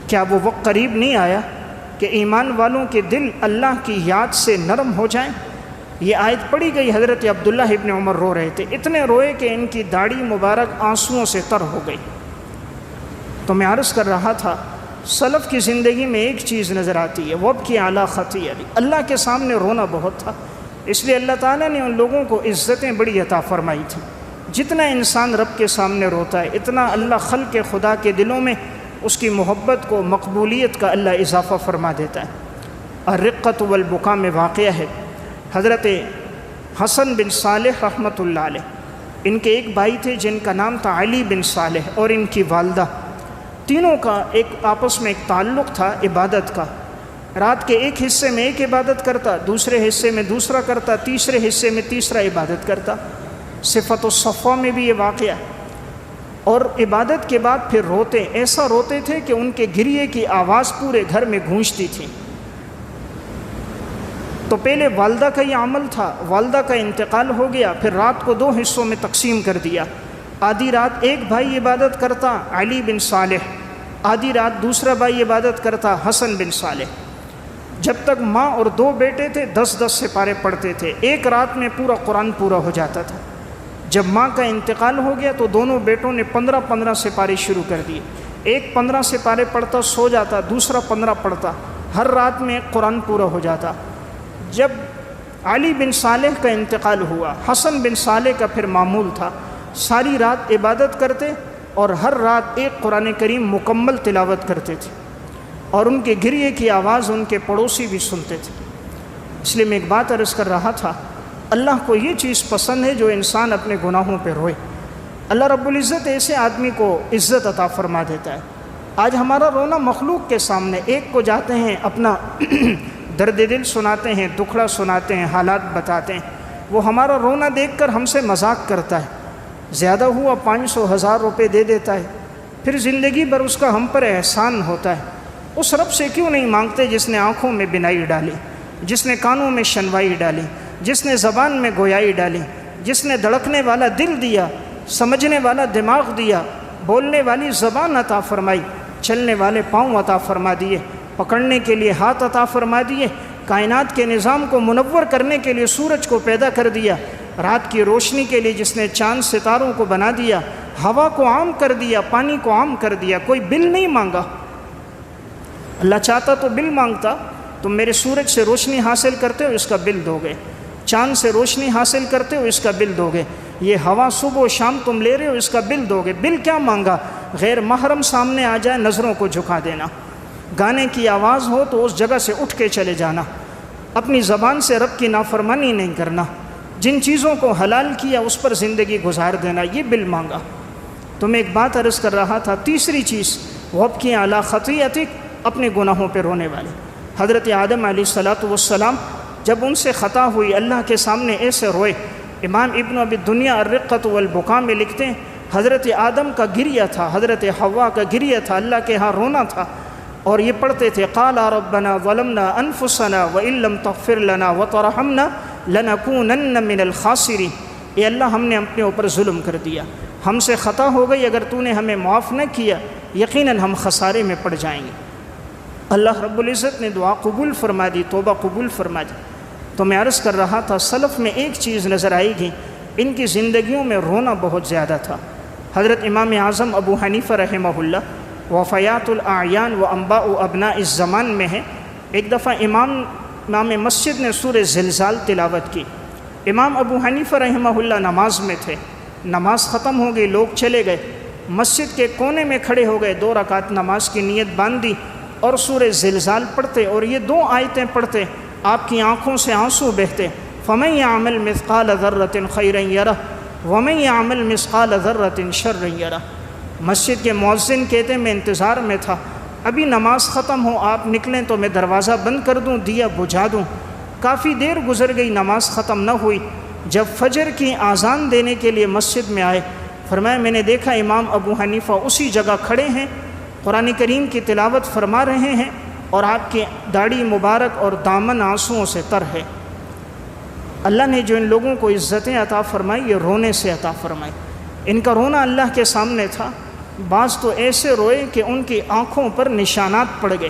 کیا وہ وقت قریب نہیں آیا کہ ایمان والوں کے دل اللہ کی یاد سے نرم ہو جائیں؟ یہ آیت پڑھی گئی، حضرت عبداللہ ابن عمر رو رہے تھے، اتنے روئے کہ ان کی داڑھی مبارک آنسوؤں سے تر ہو گئی۔ تو میں عرض کر رہا تھا، سلف کی زندگی میں ایک چیز نظر آتی ہے، وابکی اعلیٰ خطیئتک، اللہ کے سامنے رونا بہت تھا۔ اس لیے اللہ تعالیٰ نے ان لوگوں کو عزتیں بڑی عطا فرمائی تھیں۔ جتنا انسان رب کے سامنے روتا ہے، اتنا اللہ خلق خدا کے دلوں میں اس کی محبت کو، مقبولیت کا اللہ اضافہ فرما دیتا ہے۔ الرقۃ والبکا میں واقعہ ہے، حضرت حسن بن صالح رحمۃ اللہ علیہ، ان کے ایک بھائی تھے جن کا نام تھا علی بن صالح، اور ان کی والدہ، تینوں کا ایک آپس میں ایک تعلق تھا عبادت کا۔ رات کے ایک حصے میں ایک عبادت کرتا، دوسرے حصے میں دوسرا کرتا، تیسرے حصے میں تیسرا عبادت کرتا۔ صفت الصفا میں بھی یہ واقعہ، اور عبادت کے بعد پھر روتے، ایسا روتے تھے کہ ان کے گریے کی آواز پورے گھر میں گونجتی تھی۔ تو پہلے والدہ کا یہ عمل تھا، والدہ کا انتقال ہو گیا، پھر رات کو 2 حصوں میں تقسیم کر دیا۔ آدھی رات ایک بھائی عبادت کرتا علی بن صالح، آدھی رات دوسرا بھائی عبادت کرتا حسن بن صالح۔ جب تک ماں اور 2 بیٹے تھے 10-10 سپارے پڑھتے تھے، ایک رات میں پورا قرآن پورا ہو جاتا تھا۔ جب ماں کا انتقال ہو گیا تو دونوں بیٹوں نے 15-15 سپارے شروع کر دیے، ایک 15 سپارے پڑھتا سو جاتا، دوسرا 15 پڑھتا، ہر رات میں قرآن پورا ہو جاتا۔ جب علی بن صالح کا انتقال ہوا، حسن بن صالح کا پھر معمول تھا، ساری رات عبادت کرتے اور ہر رات ایک قرآن کریم مکمل تلاوت کرتے تھے، اور ان کے گریے کی آواز ان کے پڑوسی بھی سنتے تھے۔ اس لیے میں ایک بات عرض کر رہا تھا، اللہ کو یہ چیز پسند ہے جو انسان اپنے گناہوں پہ روئے۔ اللہ رب العزت ایسے آدمی کو عزت عطا فرما دیتا ہے۔ آج ہمارا رونا مخلوق کے سامنے، ایک کو جاتے ہیں اپنا درد دل سناتے ہیں، دکھڑا سناتے ہیں، حالات بتاتے ہیں، وہ ہمارا رونا دیکھ کر ہم سے مذاق کرتا ہے، زیادہ ہوا 500-1000 روپے دے دیتا ہے، پھر زندگی بھر اس کا ہم پر احسان ہوتا ہے۔ اس رب سے کیوں نہیں مانگتے جس نے آنکھوں میں بینائی ڈالی، جس نے کانوں میں شنوائی ڈالی، جس نے زبان میں گویائی ڈالی، جس نے دھڑکنے والا دل دیا، سمجھنے والا دماغ دیا، بولنے والی زبان عطا فرمائی، چلنے والے پاؤں عطا فرما دیے، پکڑنے کے لیے ہاتھ عطا فرما دیے، کائنات کے نظام کو منور کرنے کے لیے سورج کو پیدا کر دیا، رات کی روشنی کے لیے جس نے چاند ستاروں کو بنا دیا، ہوا کو عام کر دیا، پانی کو عام کر دیا، کوئی بل نہیں مانگا۔ اللہ چاہتا تو بل مانگتا، تم میرے سورج سے روشنی حاصل کرتے ہو، اس کا بل دو گے، چاند سے روشنی حاصل کرتے ہو، اس کا بل دو گے، یہ ہوا صبح و شام تم لے رہے ہو، اس کا بل دو گے۔ بل کیا مانگا؟ غیر محرم سامنے آ جائے نظروں کو جھکا دینا، گانے کی آواز ہو تو اس جگہ سے اٹھ کے چلے جانا، اپنی زبان سے رب کی نافرمانی نہیں کرنا، جن چیزوں کو حلال کیا اس پر زندگی گزار دینا، یہ بل مانگا۔ تو میں ایک بات عرض کر رہا تھا، تیسری چیز وابکی علی خطیئتک، اپنے گناہوں پہ رونے والے۔ حضرت آدم علیہ السلام جب ان سے خطا ہوئی اللہ کے سامنے ایسے روئے۔ امام ابن ابی الدنیا الرقۃ والبکاء میں لکھتے ہیں حضرت آدم کا گریہ تھا، حضرت حوا کا گریہ تھا، اللہ کے ہاں رونا تھا، اور یہ پڑھتے تھے قال ربنا ظلمنا انفسنا وان لم تغفر لنا وترحمنا لنکونن من الخاسرین۔ اے اللہ ہم نے اپنے اوپر ظلم کر دیا، ہم سے خطا ہو گئی، اگر تو نے ہمیں معاف نہ کیا یقیناً ہم خسارے میں پڑ جائیں گے۔ اللہ رب العزت نے دعا قبول فرما دی، توبہ قبول فرما دی۔ تو میں عرض کر رہا تھا سلف میں ایک چیز نظر آئے گی، ان کی زندگیوں میں رونا بہت زیادہ تھا۔ حضرت امام اعظم ابو حنیفہ رحمہ اللہ وفیات الاعیان و انباء ابناء الزمان میں ہے، ایک دفعہ امام مسجد نے سورہ زلزال تلاوت کی۔ امام ابو حنیفہ رحمہ اللہ نماز میں تھے، نماز ختم ہو گئی، لوگ چلے گئے، مسجد کے کونے میں کھڑے ہو گئے، 2 رکعت نماز کی نیت باندھی اور سورہ زلزال پڑھتے، اور یہ 2 آیتیں پڑھتے آپ کی آنکھوں سے آنسو بہتے۔ فَمَن يَعْمَلْ مِثْقَالَ ذَرَّةٍ خَيْرًا يَرَهُ وَمَن يَعْمَلْ مِثْقَالَ ذَرَّةٍ شَرًّا يَرَهُ۔ مسجد کے مؤذن کہتے میں انتظار میں تھا، ابھی نماز ختم ہو آپ نکلیں تو میں دروازہ بند کر دوں، دیا بجھا دوں۔ کافی دیر گزر گئی، نماز ختم نہ ہوئی۔ جب فجر کی اذان دینے کے لیے مسجد میں آئے، فرمایا میں نے دیکھا امام ابو حنیفہ اسی جگہ کھڑے ہیں، قرآن کریم کی تلاوت فرما رہے ہیں، اور آپ کی داڑھی مبارک اور دامن آنسوؤں سے تر ہے۔ اللہ نے جو ان لوگوں کو عزتیں عطا فرمائی، یہ رونے سے عطا فرمائی۔ ان کا رونا اللہ کے سامنے تھا، بعض تو ایسے روئے کہ ان کی آنکھوں پر نشانات پڑ گئے۔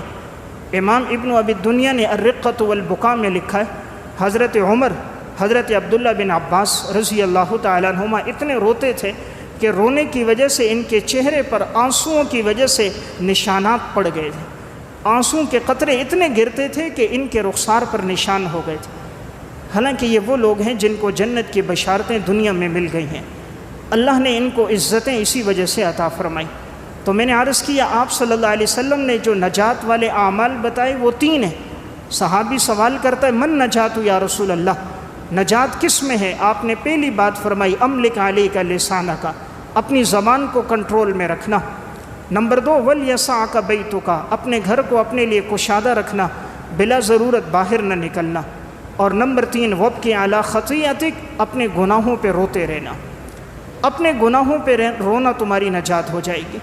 امام ابن ابی الدنیا نے الرقۃ والبکاء میں لکھا ہے حضرت عمر، حضرت عبداللہ بن عباس رضی اللہ تعالیٰ عنہما اتنے روتے تھے کہ رونے کی وجہ سے ان کے چہرے پر آنسوؤں کی وجہ سے نشانات پڑ گئے تھے، آنسوؤں کے قطرے اتنے گرتے تھے کہ ان کے رخسار پر نشان ہو گئے تھے۔ حالانکہ یہ وہ لوگ ہیں جن کو جنت کی بشارتیں دنیا میں مل گئی ہیں، اللہ نے ان کو عزتیں اسی وجہ سے عطا فرمائی۔ تو میں نے عرض کیا آپ صلی اللہ علیہ وسلم نے جو نجات والے اعمال بتائے وہ 3 ہیں۔ صحابی سوال کرتا ہے من نجات یا رسول اللہ، نجات کس میں ہے؟ آپ نے پہلی بات فرمائی املک علیک لسانک، اپنی زبان کو کنٹرول میں رکھنا۔ نمبر 2 ولیسعک بیتک، اپنے گھر کو اپنے لیے کشادہ رکھنا، بلا ضرورت باہر نہ نکلنا۔ اور نمبر 3 وابکی علی خطیئتک، اپنے گناہوں پہ روتے رہنا، اپنے گناہوں پہ رونا تمہاری نجات ہو جائے گی۔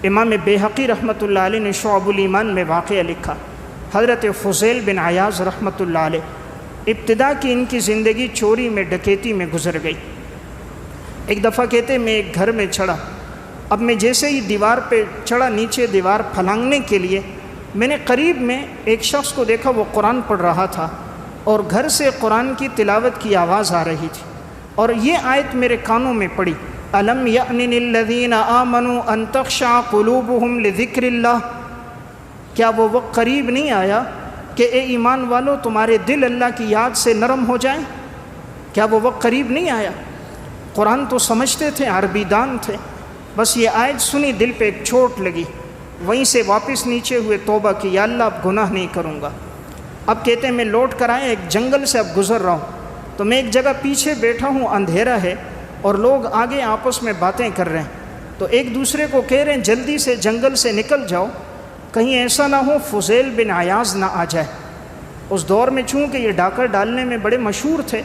امام بیہقی رحمۃ اللہ علیہ نے شعب الایمان میں واقعہ لکھا، حضرت فضیل بن عیاض رحمۃ اللہ علیہ، ابتدا کی ان کی زندگی چوری میں ڈکیتی میں گزر گئی۔ ایک دفعہ کہتے میں ایک گھر میں چڑھا، اب میں جیسے ہی دیوار پہ چڑھا، نیچے دیوار پھلانگنے کے لیے، میں نے قریب میں ایک شخص کو دیکھا، وہ قرآن پڑھ رہا تھا اور گھر سے قرآن کی تلاوت کی آواز آ رہی تھی، اور یہ آیت میرے کانوں میں پڑی، الم یأن للذین آمنوا ان تخشع قلوبہم لذکر اللہ، کیا وہ وقت قریب نہیں آیا کہ اے ایمان والو تمہارے دل اللہ کی یاد سے نرم ہو جائیں؟ کیا وہ وقت قریب نہیں آیا؟ قرآن تو سمجھتے تھے، عربی دان تھے، بس یہ آیت سنی دل پہ ایک چوٹ لگی، وہیں سے واپس نیچے ہوئے، توبہ کی، یا اللہ اب گناہ نہیں کروں گا۔ اب کہتے ہیں میں لوٹ کر آئے، ایک جنگل سے اب گزر رہا ہوں، تو میں ایک جگہ پیچھے بیٹھا ہوں، اندھیرا ہے اور لوگ آگے آپس میں باتیں کر رہے ہیں، تو ایک دوسرے کو کہہ رہے ہیں جلدی سے جنگل سے نکل جاؤ، کہیں ایسا نہ ہو فضیل بن عیاض نہ آ جائے۔ اس دور میں چونکہ یہ ڈاکہ ڈالنے میں بڑے مشہور تھے،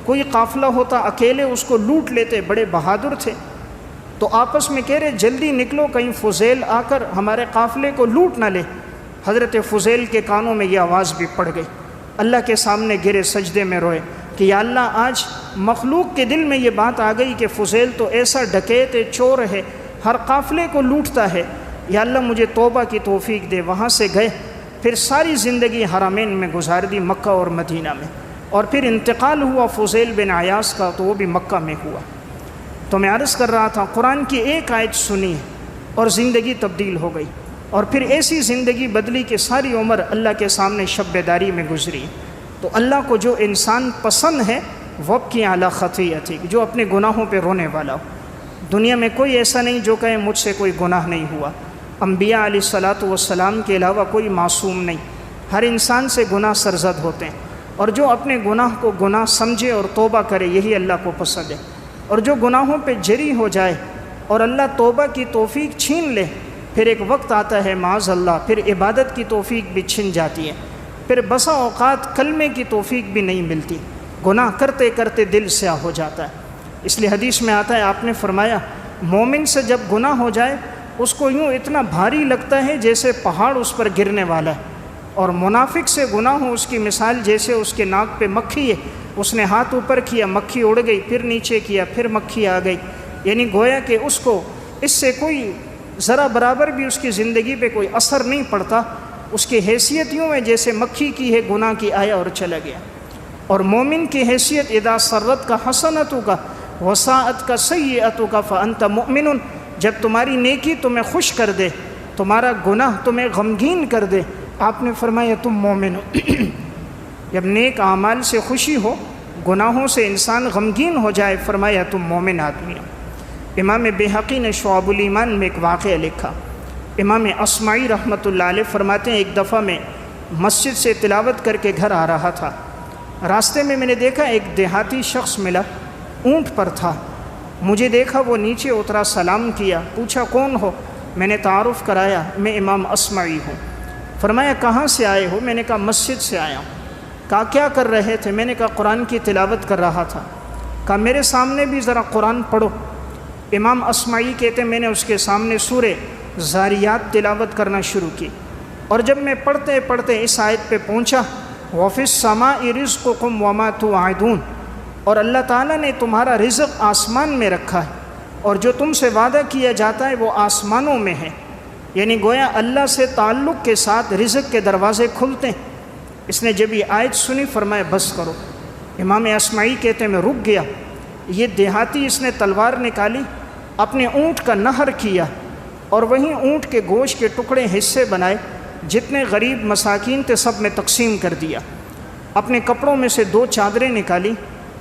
کوئی قافلہ ہوتا اکیلے اس کو لوٹ لیتے، بڑے بہادر تھے، تو آپس میں کہہ رہے جلدی نکلو کہیں فضیل آ کر ہمارے قافلے کو لوٹ نہ لے۔ حضرت فضیل کے کانوں میں یہ آواز بھی پڑ گئی، اللہ کے سامنے گرے، سجدے میں روئے کہ یا اللہ آج مخلوق کے دل میں یہ بات آ گئی کہ فضیل تو ایسا ڈکیت ہے، چور ہے، ہر قافلے کو لوٹتا ہے، یا اللہ مجھے توبہ کی توفیق دے۔ وہاں سے گئے، پھر ساری زندگی حرمین میں گزار دی، مکہ اور مدینہ میں، اور پھر انتقال ہوا فضیل بن عیاض کا تو وہ بھی مکہ میں ہوا۔ تو میں عرض کر رہا تھا قرآن کی ایک آیت سنی اور زندگی تبدیل ہو گئی، اور پھر ایسی زندگی بدلی کہ ساری عمر اللہ کے سامنے شب بیداری میں گزری۔ تو اللہ کو جو انسان پسند ہے وابکی علی خطیئتک، جو اپنے گناہوں پہ رونے والا ہو۔ دنیا میں کوئی ایسا نہیں جو کہے مجھ سے کوئی گناہ نہیں ہوا، انبیاء علیہ الصلاۃ والسلام کے علاوہ کوئی معصوم نہیں، ہر انسان سے گناہ سرزد ہوتے ہیں۔ اور جو اپنے گناہ کو گناہ سمجھے اور توبہ کرے یہی اللہ کو پسند ہے، اور جو گناہوں پہ جری ہو جائے اور اللہ توبہ کی توفیق چھین لے، پھر ایک وقت آتا ہے معاذ اللہ پھر عبادت کی توفیق بھی چھن جاتی ہے، پھر بسا اوقات کلمے کی توفیق بھی نہیں ملتی، گناہ کرتے کرتے دل سیاہ ہو جاتا ہے۔ اس لیے حدیث میں آتا ہے، آپ نے فرمایا مومن سے جب گناہ ہو جائے اس کو یوں اتنا بھاری لگتا ہے جیسے پہاڑ اس پر گرنے والا ہے، اور منافق سے گناہ ہو اس کی مثال جیسے اس کے ناک پہ مکھی ہے، اس نے ہاتھ اوپر کیا مکھی اڑ گئی، پھر نیچے کیا پھر مکھی آ گئی، یعنی گویا کہ اس کو اس سے کوئی ذرا برابر بھی اس کی زندگی پہ کوئی اثر نہیں پڑتا، اس کی حیثیت یوں ہے جیسے مکھی کی ہے، گناہ کی آیا اور چلا گیا۔ اور مومن کی حیثیت اذا سرت کا حسنتوں کا وساعت کا سیئتوں کا فانت مؤمن، جب تمہاری نیکی تمہیں خوش کر دے، تمہارا گناہ تمہیں غمگین کر دے، آپ نے فرمایا تم مومن ہو۔ جب نیک اعمال سے خوشی ہو، گناہوں سے انسان غمگین ہو جائے، فرمایا تم مومن آدمی ہو۔ امام بہقی نے شعب الایمان میں ایک واقعہ لکھا، امام اصمعی رحمۃ اللہ علیہ فرماتے ہیں ایک دفعہ میں مسجد سے تلاوت کر کے گھر آ رہا تھا، راستے میں نے دیکھا ایک دیہاتی شخص ملا، اونٹ پر تھا، مجھے دیکھا وہ نیچے اترا، سلام کیا، پوچھا کون ہو، میں نے تعارف کرایا میں امام اصمعی ہوں۔ فرمایا کہاں سے آئے ہو، میں نے کہا مسجد سے آیا ہوں۔ کہا کیا کر رہے تھے، میں نے کہا قرآن کی تلاوت کر رہا تھا۔ کہا میرے سامنے بھی ذرا قرآن پڑھو۔ امام اصمعی کہتے میں نے اس کے سامنے سورہ زاریات تلاوت کرنا شروع کی، اور جب میں پڑھتے پڑھتے اس آیت پہ پہنچا وَفِي السَّمَاءِ رِزْقُكُمْ وَمَا تُوعَدُونَ، اور اللہ تعالیٰ نے تمہارا رزق آسمان میں رکھا ہے، اور جو تم سے وعدہ کیا جاتا ہے وہ آسمانوں میں ہے، یعنی گویا اللہ سے تعلق کے ساتھ رزق کے دروازے کھلتے ہیں۔ اس نے جب یہ آیت سنی فرمایا بس کرو۔ امام اصمعی کہتے میں رک گیا، یہ دیہاتی اس نے تلوار نکالی، اپنے اونٹ کا نہر کیا، اور وہیں اونٹ کے گوشت کے ٹکڑے حصے بنائے، جتنے غریب مساکین تھے سب میں تقسیم کر دیا، اپنے کپڑوں میں سے 2 چادریں نکالی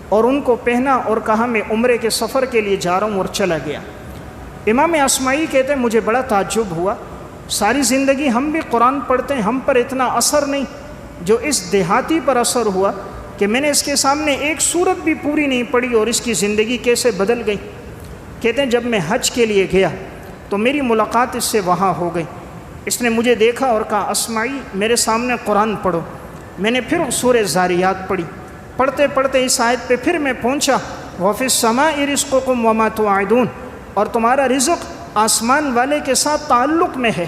اور ان کو پہنا اور کہا میں عمرے کے سفر کے لیے جا رہا ہوں، اور چلا گیا۔ امام اصمعی کہتے ہیں مجھے بڑا تعجب ہوا، ساری زندگی ہم بھی قرآن پڑھتے ہیں، ہم پر اتنا اثر نہیں جو اس دیہاتی پر اثر ہوا کہ میں نے اس کے سامنے ایک سورت بھی پوری نہیں پڑھی اور اس کی زندگی کیسے بدل گئی۔ کہتے ہیں جب میں حج کے لیے گیا تو میری ملاقات اس سے وہاں ہو گئی، اس نے مجھے دیکھا اور کہا اصمعی میرے سامنے قرآن پڑھو۔ میں نے پھر سورہ زاریات پڑھی، پڑھتے پڑھتے اس آیت پہ پھر میں پہنچا وَفِي السَّمَاءِ رِزْقُكُمْ وَمَا تُوعَدُونَ، اور تمہارا رزق آسمان والے کے ساتھ تعلق میں ہے،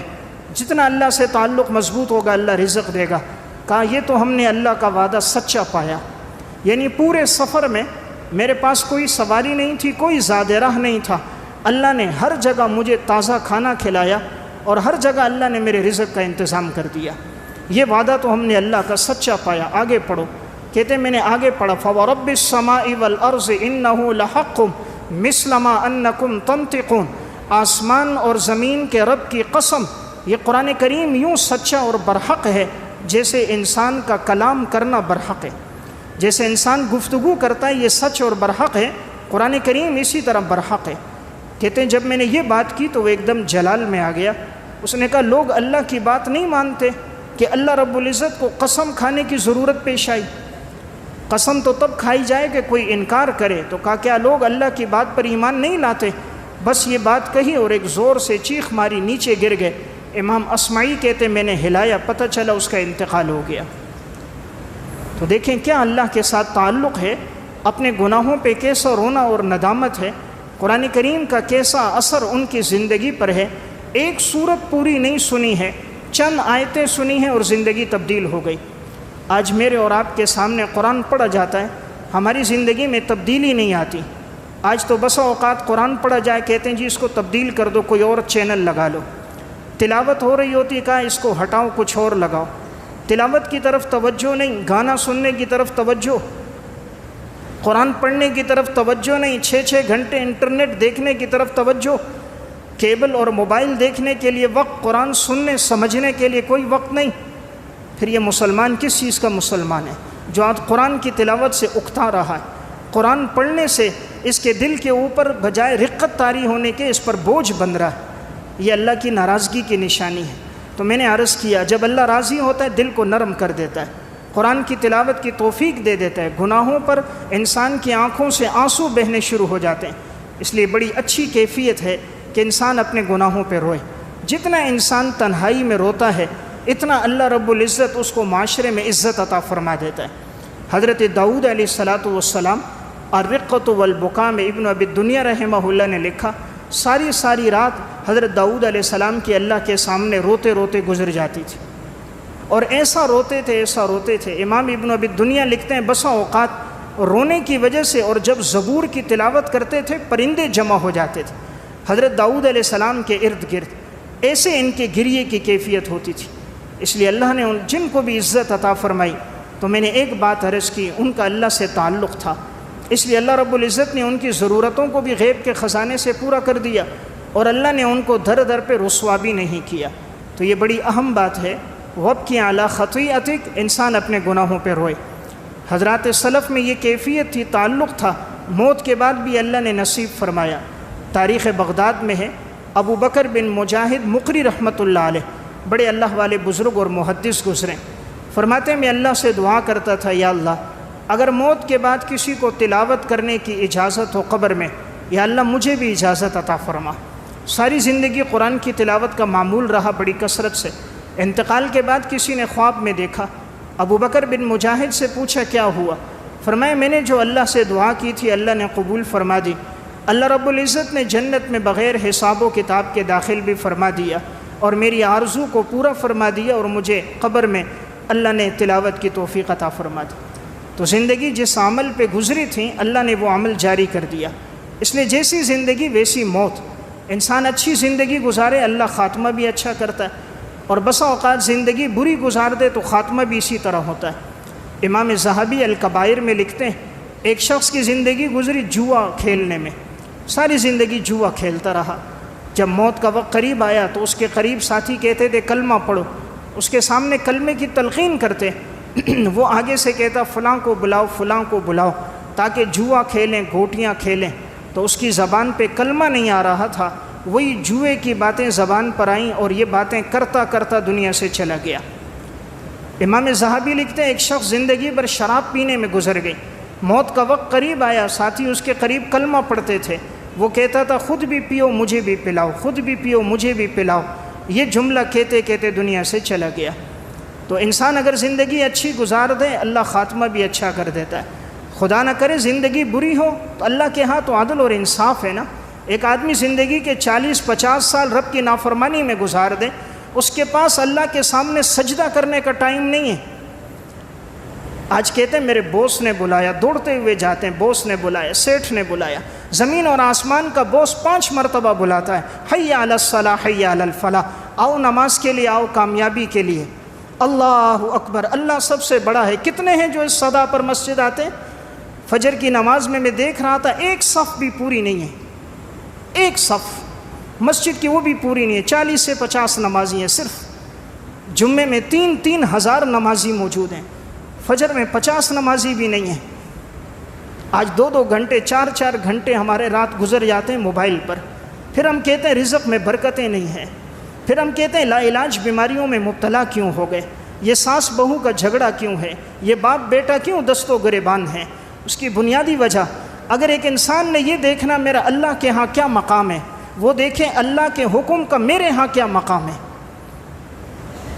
جتنا اللہ سے تعلق مضبوط ہوگا اللہ رزق دے گا۔ کہا یہ تو ہم نے اللہ کا وعدہ سچا پایا، یعنی پورے سفر میں میرے پاس کوئی سواری نہیں تھی، کوئی زاد راہ نہیں تھا، اللہ نے ہر جگہ مجھے تازہ کھانا کھلایا اور ہر جگہ اللہ نے میرے رزق کا انتظام کر دیا، یہ وعدہ تو ہم نے اللہ کا سچا پایا۔ آگے پڑھو، کہتے میں نے آگے پڑھا فَوَرَبِّ السَّمَاءِ وَالْأَرْضِ إِنَّهُ لَحَقٌّ مِثْلَ مَا أَنَّكُمْ تَنطِقُونَ، آسمان اور زمین کے رب کی قسم، یہ قرآن کریم یوں سچا اور برحق ہے جیسے انسان کا کلام کرنا برحق ہے، جیسے انسان گفتگو کرتا ہے یہ سچ اور برحق ہے، قرآن کریم اسی طرح برحق ہے۔ کہتے ہیں جب میں نے یہ بات کی تو وہ ایک دم جلال میں آ گیا، اس نے کہا لوگ اللہ کی بات نہیں مانتے کہ اللہ رب العزت کو قسم کھانے کی ضرورت پیش آئی، قسم تو تب کھائی جائے کہ کوئی انکار کرے، تو کہا کیا لوگ اللہ کی بات پر ایمان نہیں لاتے؟ بس یہ بات کہی اور ایک زور سے چیخ ماری، نیچے گر گئے۔ امام اصمعی کہتے میں نے ہلایا، پتہ چلا اس کا انتقال ہو گیا۔ تو دیکھیں کیا اللہ کے ساتھ تعلق ہے، اپنے گناہوں پہ کیسا رونا اور ندامت ہے، قرآن کریم کا کیسا اثر ان کی زندگی پر ہے۔ ایک سورت پوری نہیں سنی ہے، چند آیتیں سنی ہیں اور زندگی تبدیل ہو گئی۔ آج میرے اور آپ کے سامنے قرآن پڑھا جاتا ہے، ہماری زندگی میں تبدیلی نہیں آتی۔ آج تو بسا اوقات قرآن پڑھا جائے کہتے ہیں جی اس کو تبدیل کر دو، کوئی اور چینل لگا لو، تلاوت ہو رہی ہوتی کہا اس کو ہٹاؤ کچھ اور لگاؤ، تلاوت کی طرف توجہ نہیں، گانا سننے کی طرف توجہ، قرآن پڑھنے کی طرف توجہ نہیں، 6 گھنٹے انٹرنیٹ دیکھنے کی طرف توجہ، کیبل اور موبائل دیکھنے کے لیے وقت، قرآن سننے سمجھنے کے لیے کوئی وقت نہیں۔ پھر یہ مسلمان کس چیز کا مسلمان ہے جو آج قرآن کی تلاوت سے اکتا رہا ہے، قرآن پڑھنے سے اس کے دل کے اوپر بجائے رقت طاری ہونے کے اس پر بوجھ بن رہا ہے، یہ اللہ کی ناراضگی کی نشانی ہے۔ تو میں نے عرض کیا جب اللہ راضی ہوتا ہے دل کو نرم کر دیتا ہے، قرآن کی تلاوت کی توفیق دے دیتا ہے، گناہوں پر انسان کی آنکھوں سے آنسو بہنے شروع ہو جاتے ہیں۔ اس لیے بڑی اچھی کیفیت ہے کہ انسان اپنے گناہوں پہ روئے۔ جتنا انسان تنہائی میں روتا ہے اتنا اللہ رب العزت اس کو معاشرے میں عزت عطا فرما دیتا ہے۔ حضرت داؤد علیہ السلام الرقۃ والبکاء میں ابن ابی الدنیا رحمہ اللہ نے لکھا، ساری رات حضرت داؤد علیہ السلام کی اللہ کے سامنے روتے روتے گزر جاتی تھی، اور ایسا روتے تھے۔ امام ابن ابی الدنیا لکھتے ہیں بسا اوقات رونے کی وجہ سے اور جب زبور کی تلاوت کرتے تھے پرندے جمع ہو جاتے تھے حضرت داؤد علیہ السلام کے ارد گرد، ایسے ان کے گریے کی کیفیت ہوتی تھی۔ اس لیے اللہ نے جن کو بھی عزت عطا فرمائی، تو میں نے ایک بات عرض کی، ان کا اللہ سے تعلق تھا، اس لیے اللہ رب العزت نے ان کی ضرورتوں کو بھی غیب کے خزانے سے پورا کر دیا، اور اللہ نے ان کو در در پہ رسوا بھی نہیں کیا۔ تو یہ بڑی اہم بات ہے، وَابْكِ عَلَىٰ خَطِيئَتِكَ، انسان اپنے گناہوں پہ روئے۔ حضرات سلف میں یہ کیفیت تھی، تعلق تھا، موت کے بعد بھی اللہ نے نصیب فرمایا۔ تاریخ بغداد میں ہے، ابو بکر بن مجاہد مقری رحمۃ اللہ علیہ، بڑے اللہ والے بزرگ اور محدث گزرے، فرماتے ہیں میں اللہ سے دعا کرتا تھا، یا اللہ اگر موت کے بعد کسی کو تلاوت کرنے کی اجازت ہو قبر میں، یا اللہ مجھے بھی اجازت عطا فرما۔ ساری زندگی قرآن کی تلاوت کا معمول رہا بڑی کثرت سے۔ انتقال کے بعد کسی نے خواب میں دیکھا، ابو بکر بن مجاہد سے پوچھا کیا ہوا؟ فرمایا میں نے جو اللہ سے دعا کی تھی اللہ نے قبول فرما دی، اللہ رب العزت نے جنت میں بغیر حساب و کتاب کے داخل بھی فرما دیا، اور میری آرزو کو پورا فرما دیا، اور مجھے قبر میں اللہ نے تلاوت کی توفیق عطا فرما دی۔ تو زندگی جس عمل پہ گزری تھی اللہ نے وہ عمل جاری کر دیا۔ اس لیے جیسی زندگی ویسی موت، انسان اچھی زندگی گزارے اللہ خاتمہ بھی اچھا کرتا ہے، اور بسا اوقات زندگی بری گزار دے تو خاتمہ بھی اسی طرح ہوتا ہے۔ امام ذہبی الکبائر میں لکھتے ہیں ایک شخص کی زندگی گزری جوا کھیلنے میں، ساری زندگی جوا کھیلتا رہا۔ جب موت کا وقت قریب آیا تو اس کے قریب ساتھی کہتے تھے کلمہ پڑھو، اس کے سامنے کلمے کی تلقین کرتے، وہ آگے سے کہتا فلاں کو بلاؤ فلاں کو بلاؤ تاکہ جوا کھیلیں گوٹیاں کھیلیں، تو اس کی زبان پہ کلمہ نہیں آ رہا تھا، وہی جوئے کی باتیں زبان پر آئیں اور یہ باتیں کرتا کرتا دنیا سے چلا گیا۔ امام ذہبی لکھتے ہیں ایک شخص زندگی بھر شراب پینے میں گزر گئی، موت کا وقت قریب آیا، ساتھی اس کے قریب کلمہ پڑھتے تھے، وہ کہتا تھا خود بھی پیو مجھے بھی پلاؤ، خود بھی پیو مجھے بھی پلاؤ، یہ جملہ کہتے کہتے دنیا سے چلا گیا۔ تو انسان اگر زندگی اچھی گزار دے اللہ خاتمہ بھی اچھا کر دیتا ہے۔ خدا نہ کرے زندگی بری ہو تو اللہ کے ہاں تو عدل اور انصاف ہے نا۔ ایک آدمی زندگی کے 40-50 سال رب کی نافرمانی میں گزار دے، اس کے پاس اللہ کے سامنے سجدہ کرنے کا ٹائم نہیں ہے۔ آج کہتے ہیں میرے باس نے بلایا، دوڑتے ہوئے جاتے ہیں، باس نے بلایا، سیٹھ نے بلایا، زمین اور آسمان کا باس 5 مرتبہ بلاتا ہے، حی علی الصلاح حی علی الفلاح، آؤ نماز کے لیے، آؤ کامیابی کے لیے، اللہ اکبر، اللہ سب سے بڑا ہے۔ کتنے ہیں جو اس صدا پر مسجد آتے ہیں؟ فجر کی نماز میں دیکھ رہا تھا ایک صف بھی پوری نہیں ہے، ایک صف مسجد کی وہ بھی پوری نہیں ہے، 40 سے 50 نمازی ہیں، صرف جمعے میں 3-3 ہزار نمازی موجود ہیں، فجر میں 50 نمازی بھی نہیں ہیں۔ آج 2-2 گھنٹے 4-4 گھنٹے ہمارے رات گزر جاتے ہیں موبائل پر، پھر ہم کہتے ہیں رزق میں برکتیں نہیں ہیں، پھر ہم کہتے ہیں لا علاج بیماریوں میں مبتلا کیوں ہو گئے، یہ ساس بہو کا جھگڑا کیوں ہے، یہ باپ بیٹا کیوں دست و گریبان ہیں۔ اس کی بنیادی وجہ، اگر ایک انسان نے یہ دیکھنا میرا اللہ کے ہاں کیا مقام ہے، وہ دیکھیں اللہ کے حکم کا میرے ہاں کیا مقام ہے۔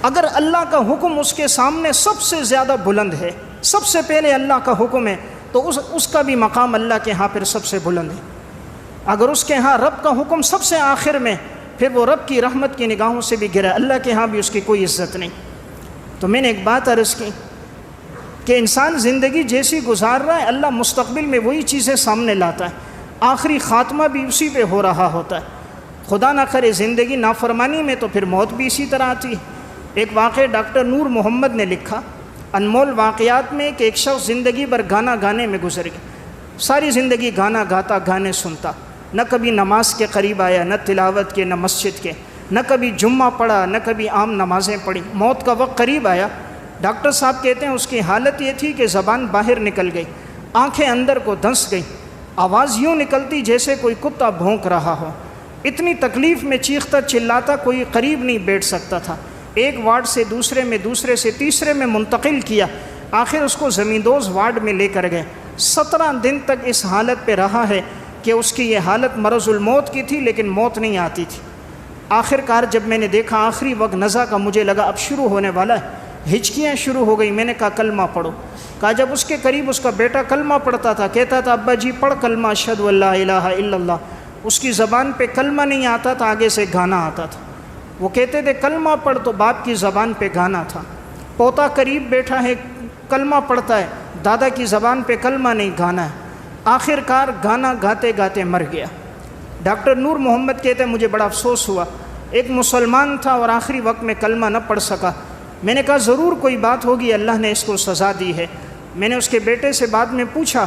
اگر اللہ کا حکم اس کے سامنے سب سے زیادہ بلند ہے، سب سے پہلے اللہ کا حکم ہے، تو اس کا بھی مقام اللہ کے ہاں پھر سب سے بلند ہے۔ اگر اس کے ہاں رب کا حکم سب سے آخر میں، پھر وہ رب کی رحمت کی نگاہوں سے بھی گرا، اللہ کے ہاں بھی اس کی کوئی عزت نہیں۔ تو میں نے ایک بات عرض کی کہ انسان زندگی جیسی گزار رہا ہے اللہ مستقبل میں وہی چیزیں سامنے لاتا ہے، آخری خاتمہ بھی اسی پہ ہو رہا ہوتا ہے۔ خدا نہ کرے زندگی نافرمانی میں تو پھر موت بھی اسی طرح آتی ہے۔ ایک واقعہ ڈاکٹر نور محمد نے لکھا انمول واقعات میں کہ ایک شخص زندگی بھر گانا گانے میں گزر گیا، ساری زندگی گانا گاتا، گانے سنتا، نہ کبھی نماز کے قریب آیا، نہ تلاوت کے، نہ مسجد کے، نہ کبھی جمعہ پڑھا، نہ کبھی عام نمازیں پڑھی۔ موت کا وقت قریب آیا، ڈاکٹر صاحب کہتے ہیں اس کی حالت یہ تھی کہ زبان باہر نکل گئی، آنکھیں اندر کو دھنس گئی، آواز یوں نکلتی جیسے کوئی کتا بھونک رہا ہو، اتنی تکلیف میں چیختا چلاتا، کوئی قریب نہیں بیٹھ سکتا تھا۔ ایک وارڈ سے دوسرے میں، دوسرے سے تیسرے میں منتقل کیا، آخر اس کو زمیندوز وارڈ میں لے کر گئے. 17 دن تک اس حالت پہ رہا ہے کہ اس کی یہ حالت مرض الموت کی تھی لیکن موت نہیں آتی تھی. آخر کار جب میں نے دیکھا آخری وقت نزا کا مجھے لگا اب شروع ہونے والا ہے, ہچکیاں شروع ہو گئی. میں نے کہا کلمہ پڑھو. کہا جب اس کے قریب اس کا بیٹا کلمہ پڑھتا تھا, کہتا تھا ابا جی پڑھ کلمہ اشہد ان لا الہ الا اللہ, اس کی زبان پہ کلمہ نہیں آتا تھا, آگے سے گانا آتا تھا. وہ کہتے تھے کلمہ پڑھ, تو باپ کی زبان پہ گانا تھا. پوتا قریب بیٹھا ہے کلمہ پڑھتا ہے, دادا کی زبان پہ کلمہ نہیں گانا ہے. آخر کار گانا گاتے گاتے مر گیا. ڈاکٹر نور محمد کہتے ہیں مجھے بڑا افسوس ہوا, ایک مسلمان تھا اور آخری وقت میں کلمہ نہ پڑھ سکا. میں نے کہا ضرور کوئی بات ہوگی, اللہ نے اس کو سزا دی ہے. میں نے اس کے بیٹے سے بعد میں پوچھا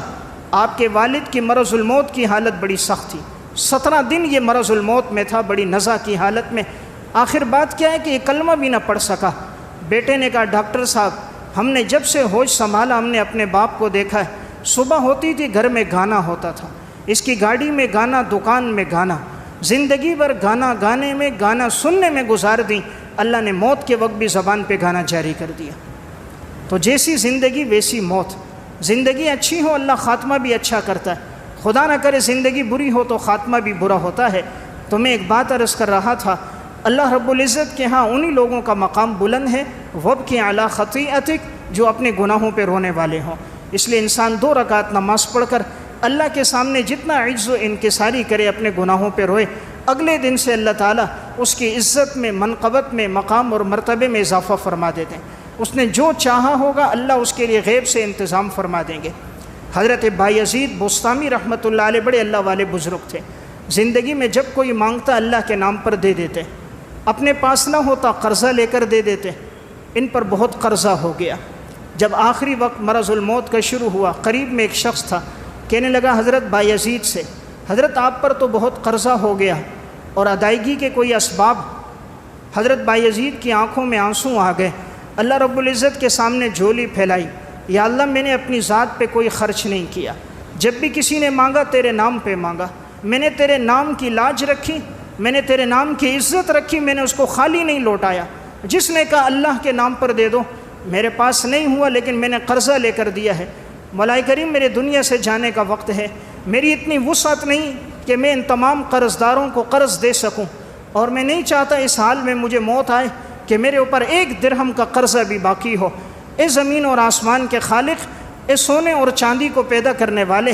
آپ کے والد کی مرض الموت کی حالت بڑی سخت تھی, 17 دن یہ مرض الموت میں تھا, بڑی نزا کی حالت میں. آخر بات کیا ہے کہ یہ کلمہ بھی نہ پڑھ سکا. بیٹے نے کہا ڈاکٹر صاحب ہم نے جب سے ہوش سنبھالا ہم نے اپنے باپ کو دیکھا ہے, صبح ہوتی تھی گھر میں گانا ہوتا تھا, اس کی گاڑی میں گانا, دکان میں گانا, زندگی بھر گانا گانے میں, گانا سننے میں گزار دی. اللہ نے موت کے وقت بھی زبان پہ گانا جاری کر دیا. تو جیسی زندگی ویسی موت. زندگی اچھی ہو اللہ خاتمہ بھی اچھا کرتا ہے, خدا نہ کرے زندگی بری ہو تو خاتمہ بھی برا ہوتا ہے. تو میں ایک بات عرض کر رہا تھا, اللہ رب العزت کے ہاں انہی لوگوں کا مقام بلند ہے وَابْكِ عَلَىٰ خَطِیئَتِک, جو اپنے گناہوں پہ رونے والے ہوں. اس لیے انسان 2 رکعت نماز پڑھ کر اللہ کے سامنے جتنا عجز و انکساری کرے, اپنے گناہوں پہ روئے, اگلے دن سے اللہ تعالیٰ اس کی عزت میں, منقبت میں, مقام اور مرتبے میں اضافہ فرما دیتے ہیں. اس نے جو چاہا ہوگا اللہ اس کے لیے غیب سے انتظام فرما دیں گے. حضرت بایزید بستامی رحمۃ اللہ علیہ بڑے اللہ والے بزرگ تھے. زندگی میں جب کوئی مانگتا اللہ کے نام پر دے دیتے, اپنے پاس نہ ہوتا قرضہ لے کر دے دیتے. ان پر بہت قرضہ ہو گیا. جب آخری وقت مرض الموت کا شروع ہوا, قریب میں ایک شخص تھا, کہنے لگا حضرت بایزید سے, حضرت آپ پر تو بہت قرضہ ہو گیا اور ادائیگی کے کوئی اسباب. حضرت بایزید کی آنکھوں میں آنسو آ گئے. اللہ رب العزت کے سامنے جھولی پھیلائی, یا اللہ میں نے اپنی ذات پہ کوئی خرچ نہیں کیا, جب بھی کسی نے مانگا تیرے نام پہ مانگا, میں نے تیرے نام کی لاج رکھی, میں نے تیرے نام کی عزت رکھی, میں نے اس کو خالی نہیں لوٹایا. جس نے کہا اللہ کے نام پر دے دو, میرے پاس نہیں ہوا لیکن میں نے قرضہ لے کر دیا ہے. مولا کریم میرے دنیا سے جانے کا وقت ہے, میری اتنی وسعت نہیں کہ میں ان تمام قرض داروں کو قرض دے سکوں, اور میں نہیں چاہتا اس حال میں مجھے موت آئے کہ میرے اوپر 1 درہم کا قرضہ بھی باقی ہو. اے زمین اور آسمان کے خالق, اے سونے اور چاندی کو پیدا کرنے والے.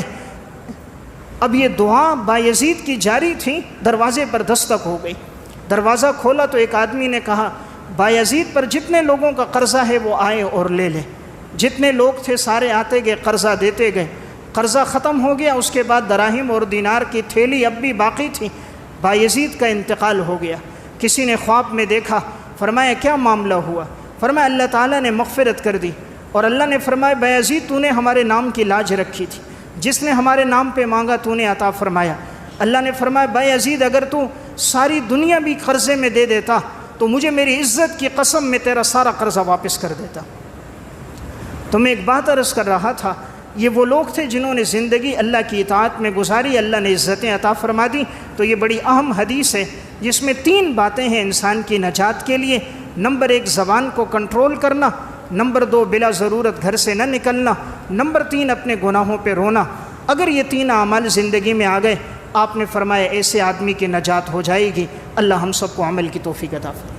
اب یہ دعا بایزید کی جاری تھی, دروازے پر دستک ہو گئی. دروازہ کھولا تو ایک آدمی نے کہا بایزید پر جتنے لوگوں کا قرضہ ہے وہ آئے اور لے لیں. جتنے لوگ تھے سارے آتے گئے, قرضہ دیتے گئے. قرضہ ختم ہو گیا. اس کے بعد دراہم اور دینار کی تھیلی اب بھی باقی تھی. بایزید کا انتقال ہو گیا. کسی نے خواب میں دیکھا, فرمایا کیا معاملہ ہوا؟ فرمایا اللہ تعالیٰ نے مغفرت کر دی, اور اللہ نے فرمایا بایزید تو نے ہمارے نام کی لاج رکھی تھی, جس نے ہمارے نام پہ مانگا تو نے عطا فرمایا. اللہ نے فرمایا بایزید اگر تو ساری دنیا بھی قرضے میں دے دیتا تو مجھے میری عزت کی قسم میں تیرا سارا قرضہ واپس کر دیتا. تو میں ایک بات عرض کر رہا تھا, یہ وہ لوگ تھے جنہوں نے زندگی اللہ کی اطاعت میں گزاری, اللہ نے عزتیں عطا فرما دی. تو یہ بڑی اہم حدیث ہے جس میں 3 باتیں ہیں انسان کی نجات کے لیے. نمبر 1 زبان کو کنٹرول کرنا, نمبر 2 بلا ضرورت گھر سے نہ نکلنا, نمبر 3 اپنے گناہوں پہ رونا. اگر یہ 3 اعمال زندگی میں آ گئے, آپ نے فرمایا ایسے آدمی کی نجات ہو جائے گی. اللہ ہم سب کو عمل کی توفیق عطا فرمائے.